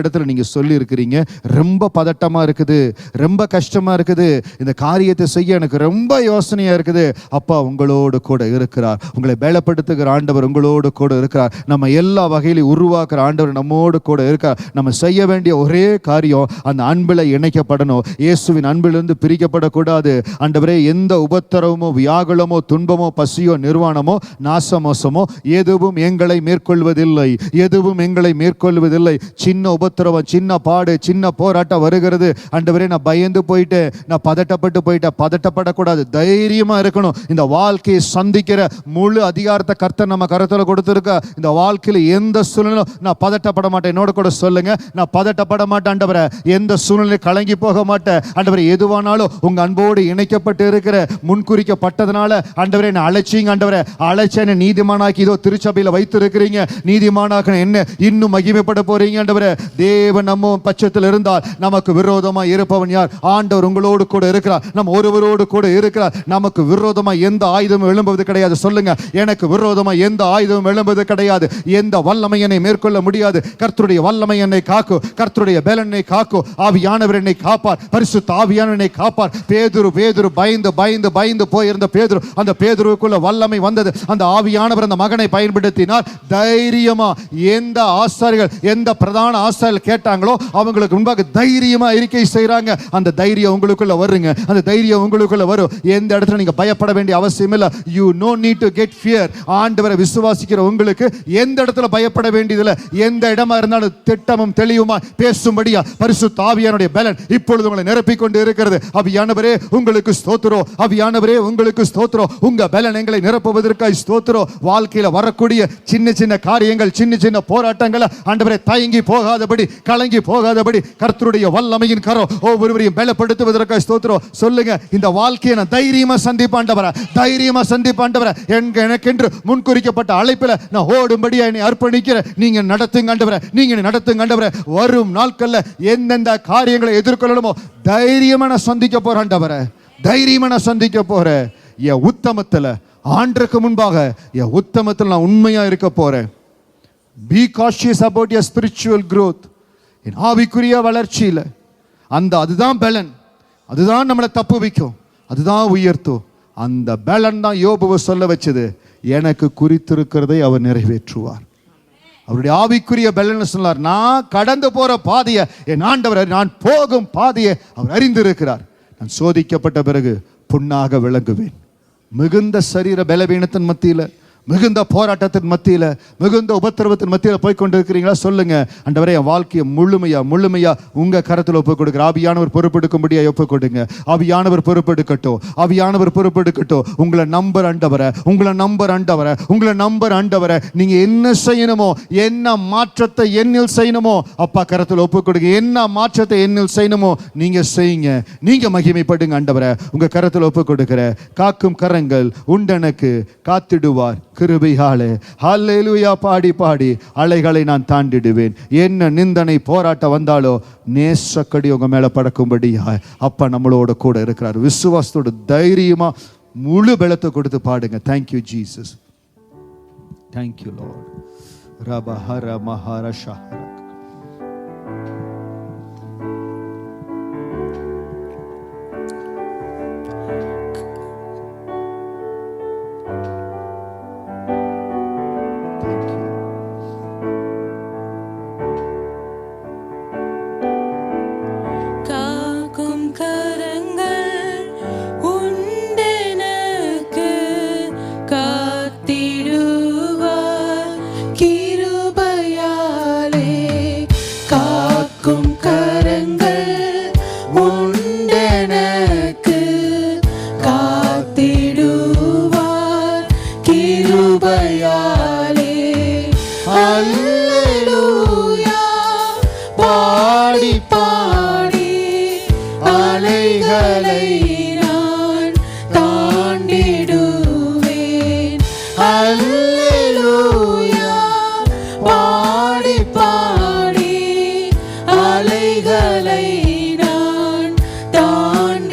இடத்துல நீங்கள் சொல்லியிருக்கிறீங்க, ரொம்ப பதட்டமாக இருக்குது, ரொம்ப கஷ்டமாக இருக்குது, இந்த காரியத்தை செய்ய எனக்கு ரொம்ப யோசனையாக இருக்குது, அப்பா உங்களோடு கூட இருக்கிறார். உங்களை பலப்படுத்துகிற ஆண்டவர் உங்களோடு கூட இருக்கிறார். நம்ம எல்லா வகையிலும் உருவாக்குற ஆண்டவர் நம்மோடு கூட இருக்கார். நம்ம செய்ய வேண்டிய ஒரே காரியம் அந்த அன்பில் இணைக்கப்படணும். இயேசுவின் அன்பிலிருந்து பிரிக்கப்படக்கூடாது. ஆண்டவரே, எந்த உபத்திரவமோ, வியாகுலமோ, துன்பமோ, பசியோ, நிர்வாணமோ, நாசமோசமோ எதுவும் எங்களை மேற்கொள்வதில்லை. சின்ன உபத்திரவம், சின்ன பாடு, சின்ன போராட்டம் வருகிறது. ஆண்டவரே, நான் பயந்து போயிட்டு, நான் பதட்டப்பட்டு போயிட்டேன். பதட்டப்படக்கூடாது, தைரியமா இருக்கணும். இந்த வாழ்க்கையை சந்திக்கிற முழு அதிகாரத்தை கர்த்தர் நம்ம கரத்துல கொடுத்திருக்க. இந்த வாழ்க்கையில் எந்த சூழ்நிலையும் நான் பதட்டப்பட மாட்டேன். என்னோட கூட சொல்லுங்க, நான் பதட்டப்பட மாட்டேன் ஆண்டவரே. எந்த சூழ்நிலை கலங்கி போக மாட்டேன் ஆண்டவரே. எதுவானாலும் உங்க அன்போடு இணைக்கப்பட்டு இருக்கிற, முன்குறிக்கப்பட்டதனால ஆண்டவரே நான் அழைச்சிங்க ஆண்டவரே. அழைச்சேன்னு நீதிமானாக்கி இதோ திருச்சபையில் வைத்திருக்கிறீங்க. நீதிமானாக்க என்ன இன்னும் மகிமைப்பட போறீங்க ஆண்டவரே. தேவன் நம்ம பட்சத்தில் இருந்தால் நமக்கு விரோதமா இருப்பவன் யார்? ஆண்டவர் உங்களோடு கூட இருக்கிறார். நம்ம ஒருவரோடு கூட இருக்கிறார். நமக்கு விரோதமா எந்த ஆயுதமும் எழும்புவது கிடையாது. சொல்லுங்க, எனக்கு விரோதமா எந்த ஆயுதமும் எழும்புவது கிடையாது. எந்த வல்லமை என்னை மேற்கொள்ள முடியாது. கர்த்தருடைய வல்லமை என்னை காக்கும், கர்த்தருடைய பலன் என்னை காக்கும். ஆவியானவர் என்னை காப்பார், பரிசுத்த ஆவியானவர் என்னை காப்பார். பேதுரு பயந்து போயிருந்த பேதுரு, அந்த பேதுருவுக்குள்ள வல்லமை வந்தது. அந்த ஆவியானவர் அந்த மகனை பயன்படுத்தினார். தைரியமா எந்த ஆசாரிகள், எந்த பிரதான ஆசாரிகள் கேட்டாங்களோ அவங்களுக்கு முன்பாக தைரியமா அறிக்கை செய்றாங்க. அந்த தைரியம் உங்களுக்குள்ள வருங்க. அந்த தைரியம் உங்களுக்குள்ள வரும். எந்த இடத்துல நீங்க பயப்பட வேண்டிய அவசியம் இல்லை. You no need to get fear. ஆண்டவரை விசுவாசிக்கிற உங்களுக்கு எந்த இடத்துல பயப்பட வேண்டியதில்லை. எந்த இடமா இருந்தாலும் திட்டமும் தெளிவுமா பேசும்படியா பரிசுத்த ஆவியானுடைய பலன் இப்பொழுது உங்களை நிரப்பிக் கொண்டு இருக்கிறது. ஆவியானவரே உங்களுக்கு ஸ்தோத்திரம், ஆவியானவரே உங்களுக்கு ஸ்தோத்திரம். உங்க பலன் எங்களை நிரப்புவதற்காக ஸ்தோத்திரம். வாழ்க்கையில வரக்கூடிய சின்ன காரியங்கள், சின்ன போராட்டங்களை ஆண்டவரே தயங்கி போகாதபடி, கலங்கி போகாதபடி கர்த்தருடைய வல்லமையின் கரம் ஒவ்வொருவரையும் பலப்படுத்துவதற்காக ஸ்தோத்திரம். சொல்லுங்க, இந்த வாழ்க்கையை நான் தைரியமா சந்திப்பாண்டவரே, தைரியமா சந்திப்பாண்டவரே. எனக்கென்று முன்குறிக்கப்பட்ட அழைப்பில் நான் ஓடும்படியா என்னை அர்ப்பணிக்கிறேன். நீங்க நடத்துங்க ஆண்டவரே, நீங்க நடத்துங்க ஆண்டவரே. வரும் நாட்கள்ல எந்தெந்த காரியங்களை எதிர்கொள்ளணுமோ தைரியமா நான் சந்திக்க போறேன் ஆண்டவரே. தைரியமா நான் சந்திக்க போறேன். என் உத்தமத்துல, ஆண்டருக்கு முன்பாக என் உத்தமத்தில் நான் உண்மையா இருக்க போறேன். Be cautious about your spiritual growth. என் ஆவிக்குரிய வளர்ச்சியில அதுதான் பலன், அதுதான் நம்மளை தப்பு வைக்கும், அதுதான் உயர்த்தும். அந்த பலன் தான் யோபுவை சொல்ல வச்சது, எனக்கு குறித்திருக்கிறதை அவர் நிறைவேற்றுவார். அவருடைய ஆவிக்குரிய பலன் சொன்னார். நான் கடந்து போற பாதையை என் ஆண்டவர், நான் போகும் பாதையை அவர் அறிந்திருக்கிறார். நான் சோதிக்கப்பட்ட பிறகு புண்ணாக விளங்குவேன். மிகுந்த சரீர பலவீனத்தின் மத்தியில், மிகுந்த போராட்டத்தின் மத்தியில், மிகுந்த உபத்திரவத்தின் மத்தியில் போய் கொண்டு இருக்கிறீங்களா? சொல்லுங்க, ஆண்டவரே என் வாழ்க்கையை முழுமையா உங்க கரத்தில் ஒப்புக் கொடுக்குற. ஆவியானவர் பொறுப்பெடுக்கும்படியா ஒப்புக் கொடுங்க. ஆவியானவர் பொறுப்பெடுக்கட்டும், ஆவியானவர் பொறுப்பெடுக்கட்டும். உங்களை நம்பர் ஆண்டவரை. நீங்க என்ன செய்யணுமோ, என்ன மாற்றத்தை என்னில் செய்யணுமோ அப்பா கரத்தில் ஒப்புக் கொடுங்க. என்ன மாற்றத்தை என்னில் செய்யணுமோ நீங்க செய்யுங்க. நீங்க மகிமைப்படுங்க ஆண்டவரை. உங்க கரத்தில் ஒப்புக் கொடுக்கிற. காக்கும் கரங்கள் உண்டெனக்கு காத்திடுவார் கிருபையாலே. ஹல்லேலூயா பாடி அலைகளை நான் தாண்டிடுவேன். என்ன நிந்தனை போராட்டம் வந்தாலோ நேசக்கடி உங்க மேல படக்கும்படியா அப்பா நம்மளோட கூட இருக்கிறார். விசுவாசத்தோட தைரியமா முழு பலத்தை கொடுத்து பாடுங்க. Thank you Jesus, thank you Lord. ரபஹர மஹரஷா.
கிருபையாலே அலைகளை நான் தாண்டிடுவேன். அல்லேலூயா பாடி பாடி அலைகளை நான் தாண்டிடுவேன்.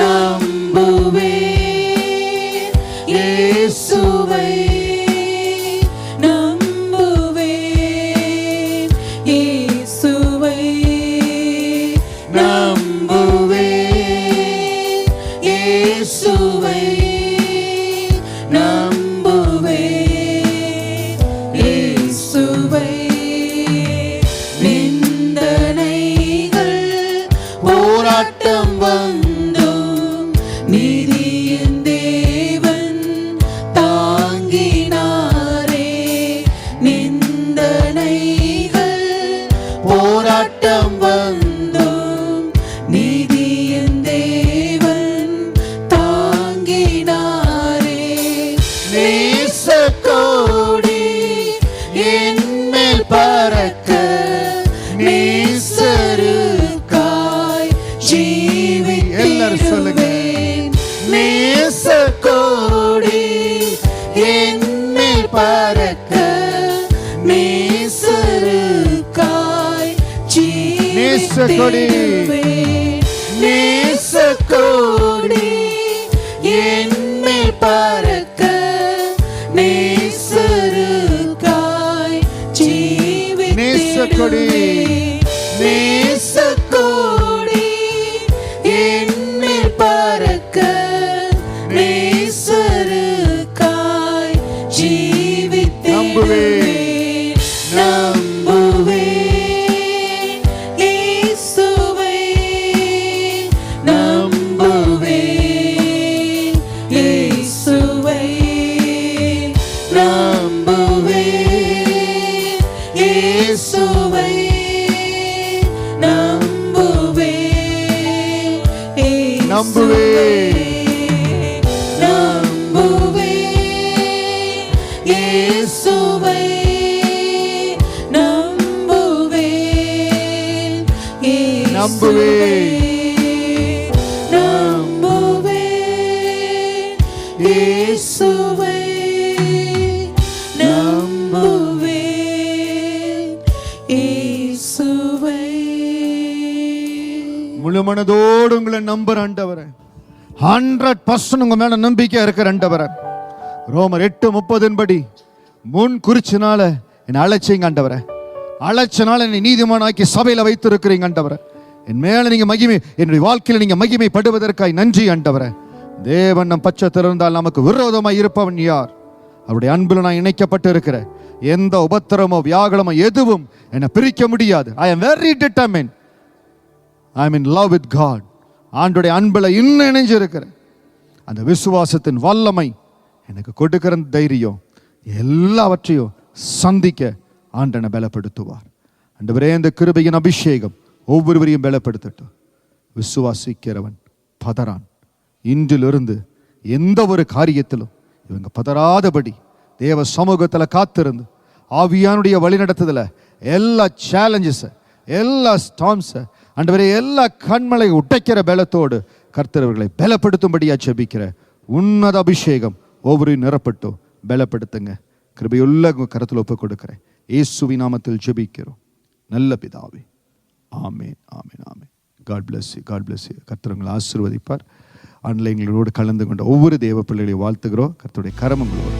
நம்புவேன் இயேசுவை, நம்புவேன் இயேசுவை, நம்புவேன் இயேசுவை, நம்புவேன் இயேசுவை. நிந்தனைகள் போராட்டம் வந்தும் நீதியின் தேவன் தாங்கினாரே. நிந்தனைகள் போராட்டம் வந்தும் நீதியின் தேவன் தாங்கினாரே. நேசக்கோடி என்மேல் பறக்க நேசருக்காய்
எல்லாரும் சொல்லுங்க.
ஜீவித்திடுவேன். நேசக்கோடி என்மேல் பறக்க நேசருக்காய்
நேசக்கொடி.
ஜீவித்திடுவேன். நேசக்கோடி என்மேல் பறக்க நேசருக்காய்
நேசக்கொடி.
ஜீவித்திடுவேன். நேசக்கோடி என்மேல் பறக்க நேசருக்காய் ஜீவித்திடுவேன். நம்புவேன் இயேசுவை, நம்புவேன் இயேசுவை, நம்புவேன் இயேசுவை, நம்புவேன் இயேசுவை,
நம்புவேன்.
நம்புவேன் இயேசுவை, நம்புவேன் இயேசுவை, நம்புவேன் இயேசுவை, நம்புவேன் இயேசுவை.
முழு மனதோடு உங்களை நம்புற ஆண்டவரே, 100% உங்க மேல நம்பிக்கை இருக்கிற ஆண்டவரே. ரோமர் 8:30 படி முன் குறிச்சனால என்னை அழைச்சிங்க ஆண்டவரே. அழைச்சனால என்னை நீதிமானாக்கி சபையில வைத்திருக்கிறீங்க ஆண்டவரே. என் மேல நீங்க மகிமை, என்னுடைய வாழ்க்கையில நீங்க மகிமைப்படுவதற்காய் நன்றி ஆண்டவரே. தேவன் நம் பட்சத்தில் இருந்தால் நமக்கு விரோதமாய் இருப்பவன் யார்? அவருடைய அன்பில் நான் இணைக்கப்பட்டு இருக்கிறேன். எந்த உபத்திரமோ வியாகுலமோ எதுவும் என்னை பிரிக்க முடியாது. I am very determined. I am in love with God. ஆண்டுடைய அன்பில் இன்னும் இணைஞ்சிருக்கிறேன். அந்த விசுவாசத்தின் வல்லமை எனக்கு கொடுக்கிற தைரியம் எல்லாவற்றையும் சந்திக்க ஆண்டனை பலப்படுத்துவார். ஆண்டவரே, இந்த கிருபையின் அபிஷேகம் ஒவ்வொருவரையும் பலப்படுத்தட்டும். விசுவாசிக்கிறவன் பதறான். இன்றிலிருந்து எந்த ஒரு காரியத்திலும் இவங்க பதறாதபடி தேவ சமூகத்தில் காத்திருந்து ஆவியானுடைய வழிநடத்துதல எல்லா சேலஞ்சஸ், எல்லா ஸ்டாம்ஸ் ஆண்டவரே, எல்லா கண்மலை உடைக்கிற பலத்தோடு கர்த்தரவர்களை பலப்படுத்தும்படியா ஜெபிக்கிற உன்னத அபிஷேகம் ஒவ்வொரு நிரப்பட்டும். பலப்படுத்துங்க. கிருபையுள்ள கருத்தில் ஒப்புக் கொடுக்கிறேன். இயேசுவின் நாமத்தில் ஜெபிக்கிறோம் நல்ல பிதாவே. Amen, amen, amen. God bless you, God bless you. கர்த்தர் உங்களை ஆசீர்வதிப்பார். ஆன்லைன்களோடு கலந்து கொண்ட ஒவ்வொரு தேவ பிள்ளைகளையும் வாழ்த்துகிறோம். கர்த்தருடைய கரம் உங்களோடு